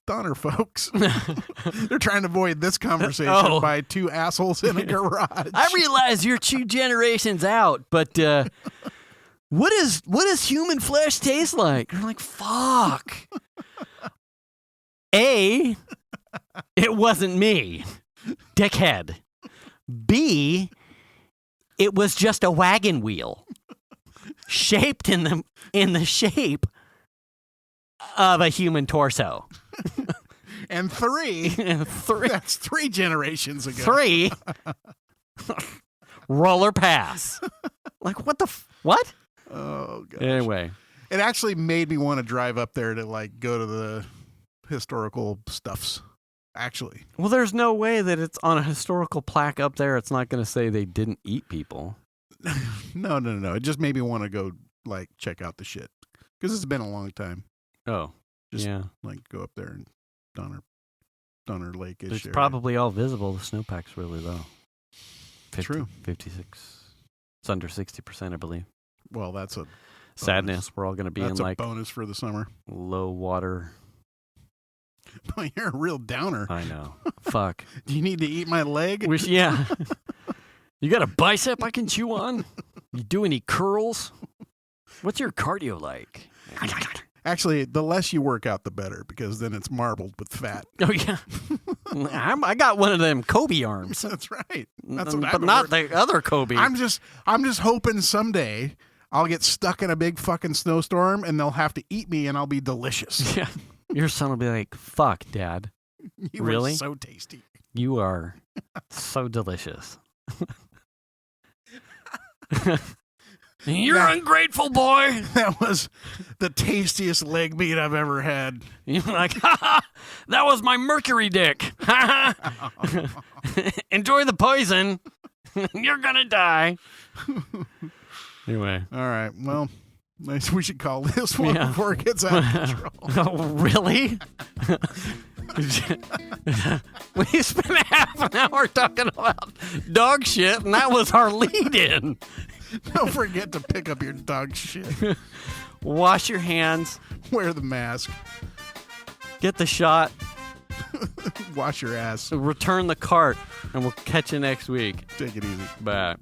Speaker 2: Donner folks. They're trying to avoid this conversation by two assholes in a garage.
Speaker 3: I realize you're 2 generations out, but what does human flesh taste like? You're like, fuck. A, it wasn't me, dickhead. B, it was just a wagon wheel, shaped in the shape of a human torso.
Speaker 2: And 3, that's 3 generations ago.
Speaker 3: 3, roller pass. Like, what?
Speaker 2: Oh, gosh.
Speaker 3: Anyway.
Speaker 2: It actually made me want to drive up there to, like, go to the historical stuffs, actually.
Speaker 3: Well, there's no way that it's on a historical plaque up there. It's not going to say they didn't eat people.
Speaker 2: No. It just made me want to go, like, check out the shit. Because it's been a long time.
Speaker 3: Oh,
Speaker 2: just,
Speaker 3: yeah.
Speaker 2: Like, go up there and Donner Lake-ish
Speaker 3: It's
Speaker 2: area.
Speaker 3: probably all visible. The snowpack's really low.
Speaker 2: True.
Speaker 3: 56. It's under 60%, I believe.
Speaker 2: Well, that's a
Speaker 3: sadness. We're all going to be in, like,
Speaker 2: bonus for the summer.
Speaker 3: Low water.
Speaker 2: Boy, you're a real downer.
Speaker 3: I know. Fuck.
Speaker 2: Do you need to eat my leg?
Speaker 3: Yeah. You got a bicep I can chew on? You do any curls? What's your cardio like?
Speaker 2: Actually, the less you work out, the better, because then it's marbled with fat.
Speaker 3: Oh, yeah. I got one of them Kobe arms.
Speaker 2: That's right. That's
Speaker 3: but not the other Kobe.
Speaker 2: I'm just hoping someday I'll get stuck in a big fucking snowstorm and they'll have to eat me and I'll be delicious.
Speaker 3: Yeah. Your son will be like, fuck, Dad.
Speaker 2: You
Speaker 3: really?
Speaker 2: Were so tasty.
Speaker 3: You are so delicious. You're ungrateful, boy.
Speaker 2: That was the tastiest leg meat I've ever had.
Speaker 3: You're like, that was my mercury dick. Enjoy the poison. You're going to die. Anyway.
Speaker 2: All right. Well, nice. We should call this one before it gets out of control.
Speaker 3: Oh, really? We spent half an hour talking about dog shit, and that was our lead-in.
Speaker 2: Don't forget to pick up your dog shit.
Speaker 3: Wash your hands.
Speaker 2: Wear the mask.
Speaker 3: Get the shot.
Speaker 2: Wash your ass.
Speaker 3: Return the cart, and we'll catch you next week.
Speaker 2: Take it easy.
Speaker 3: Bye.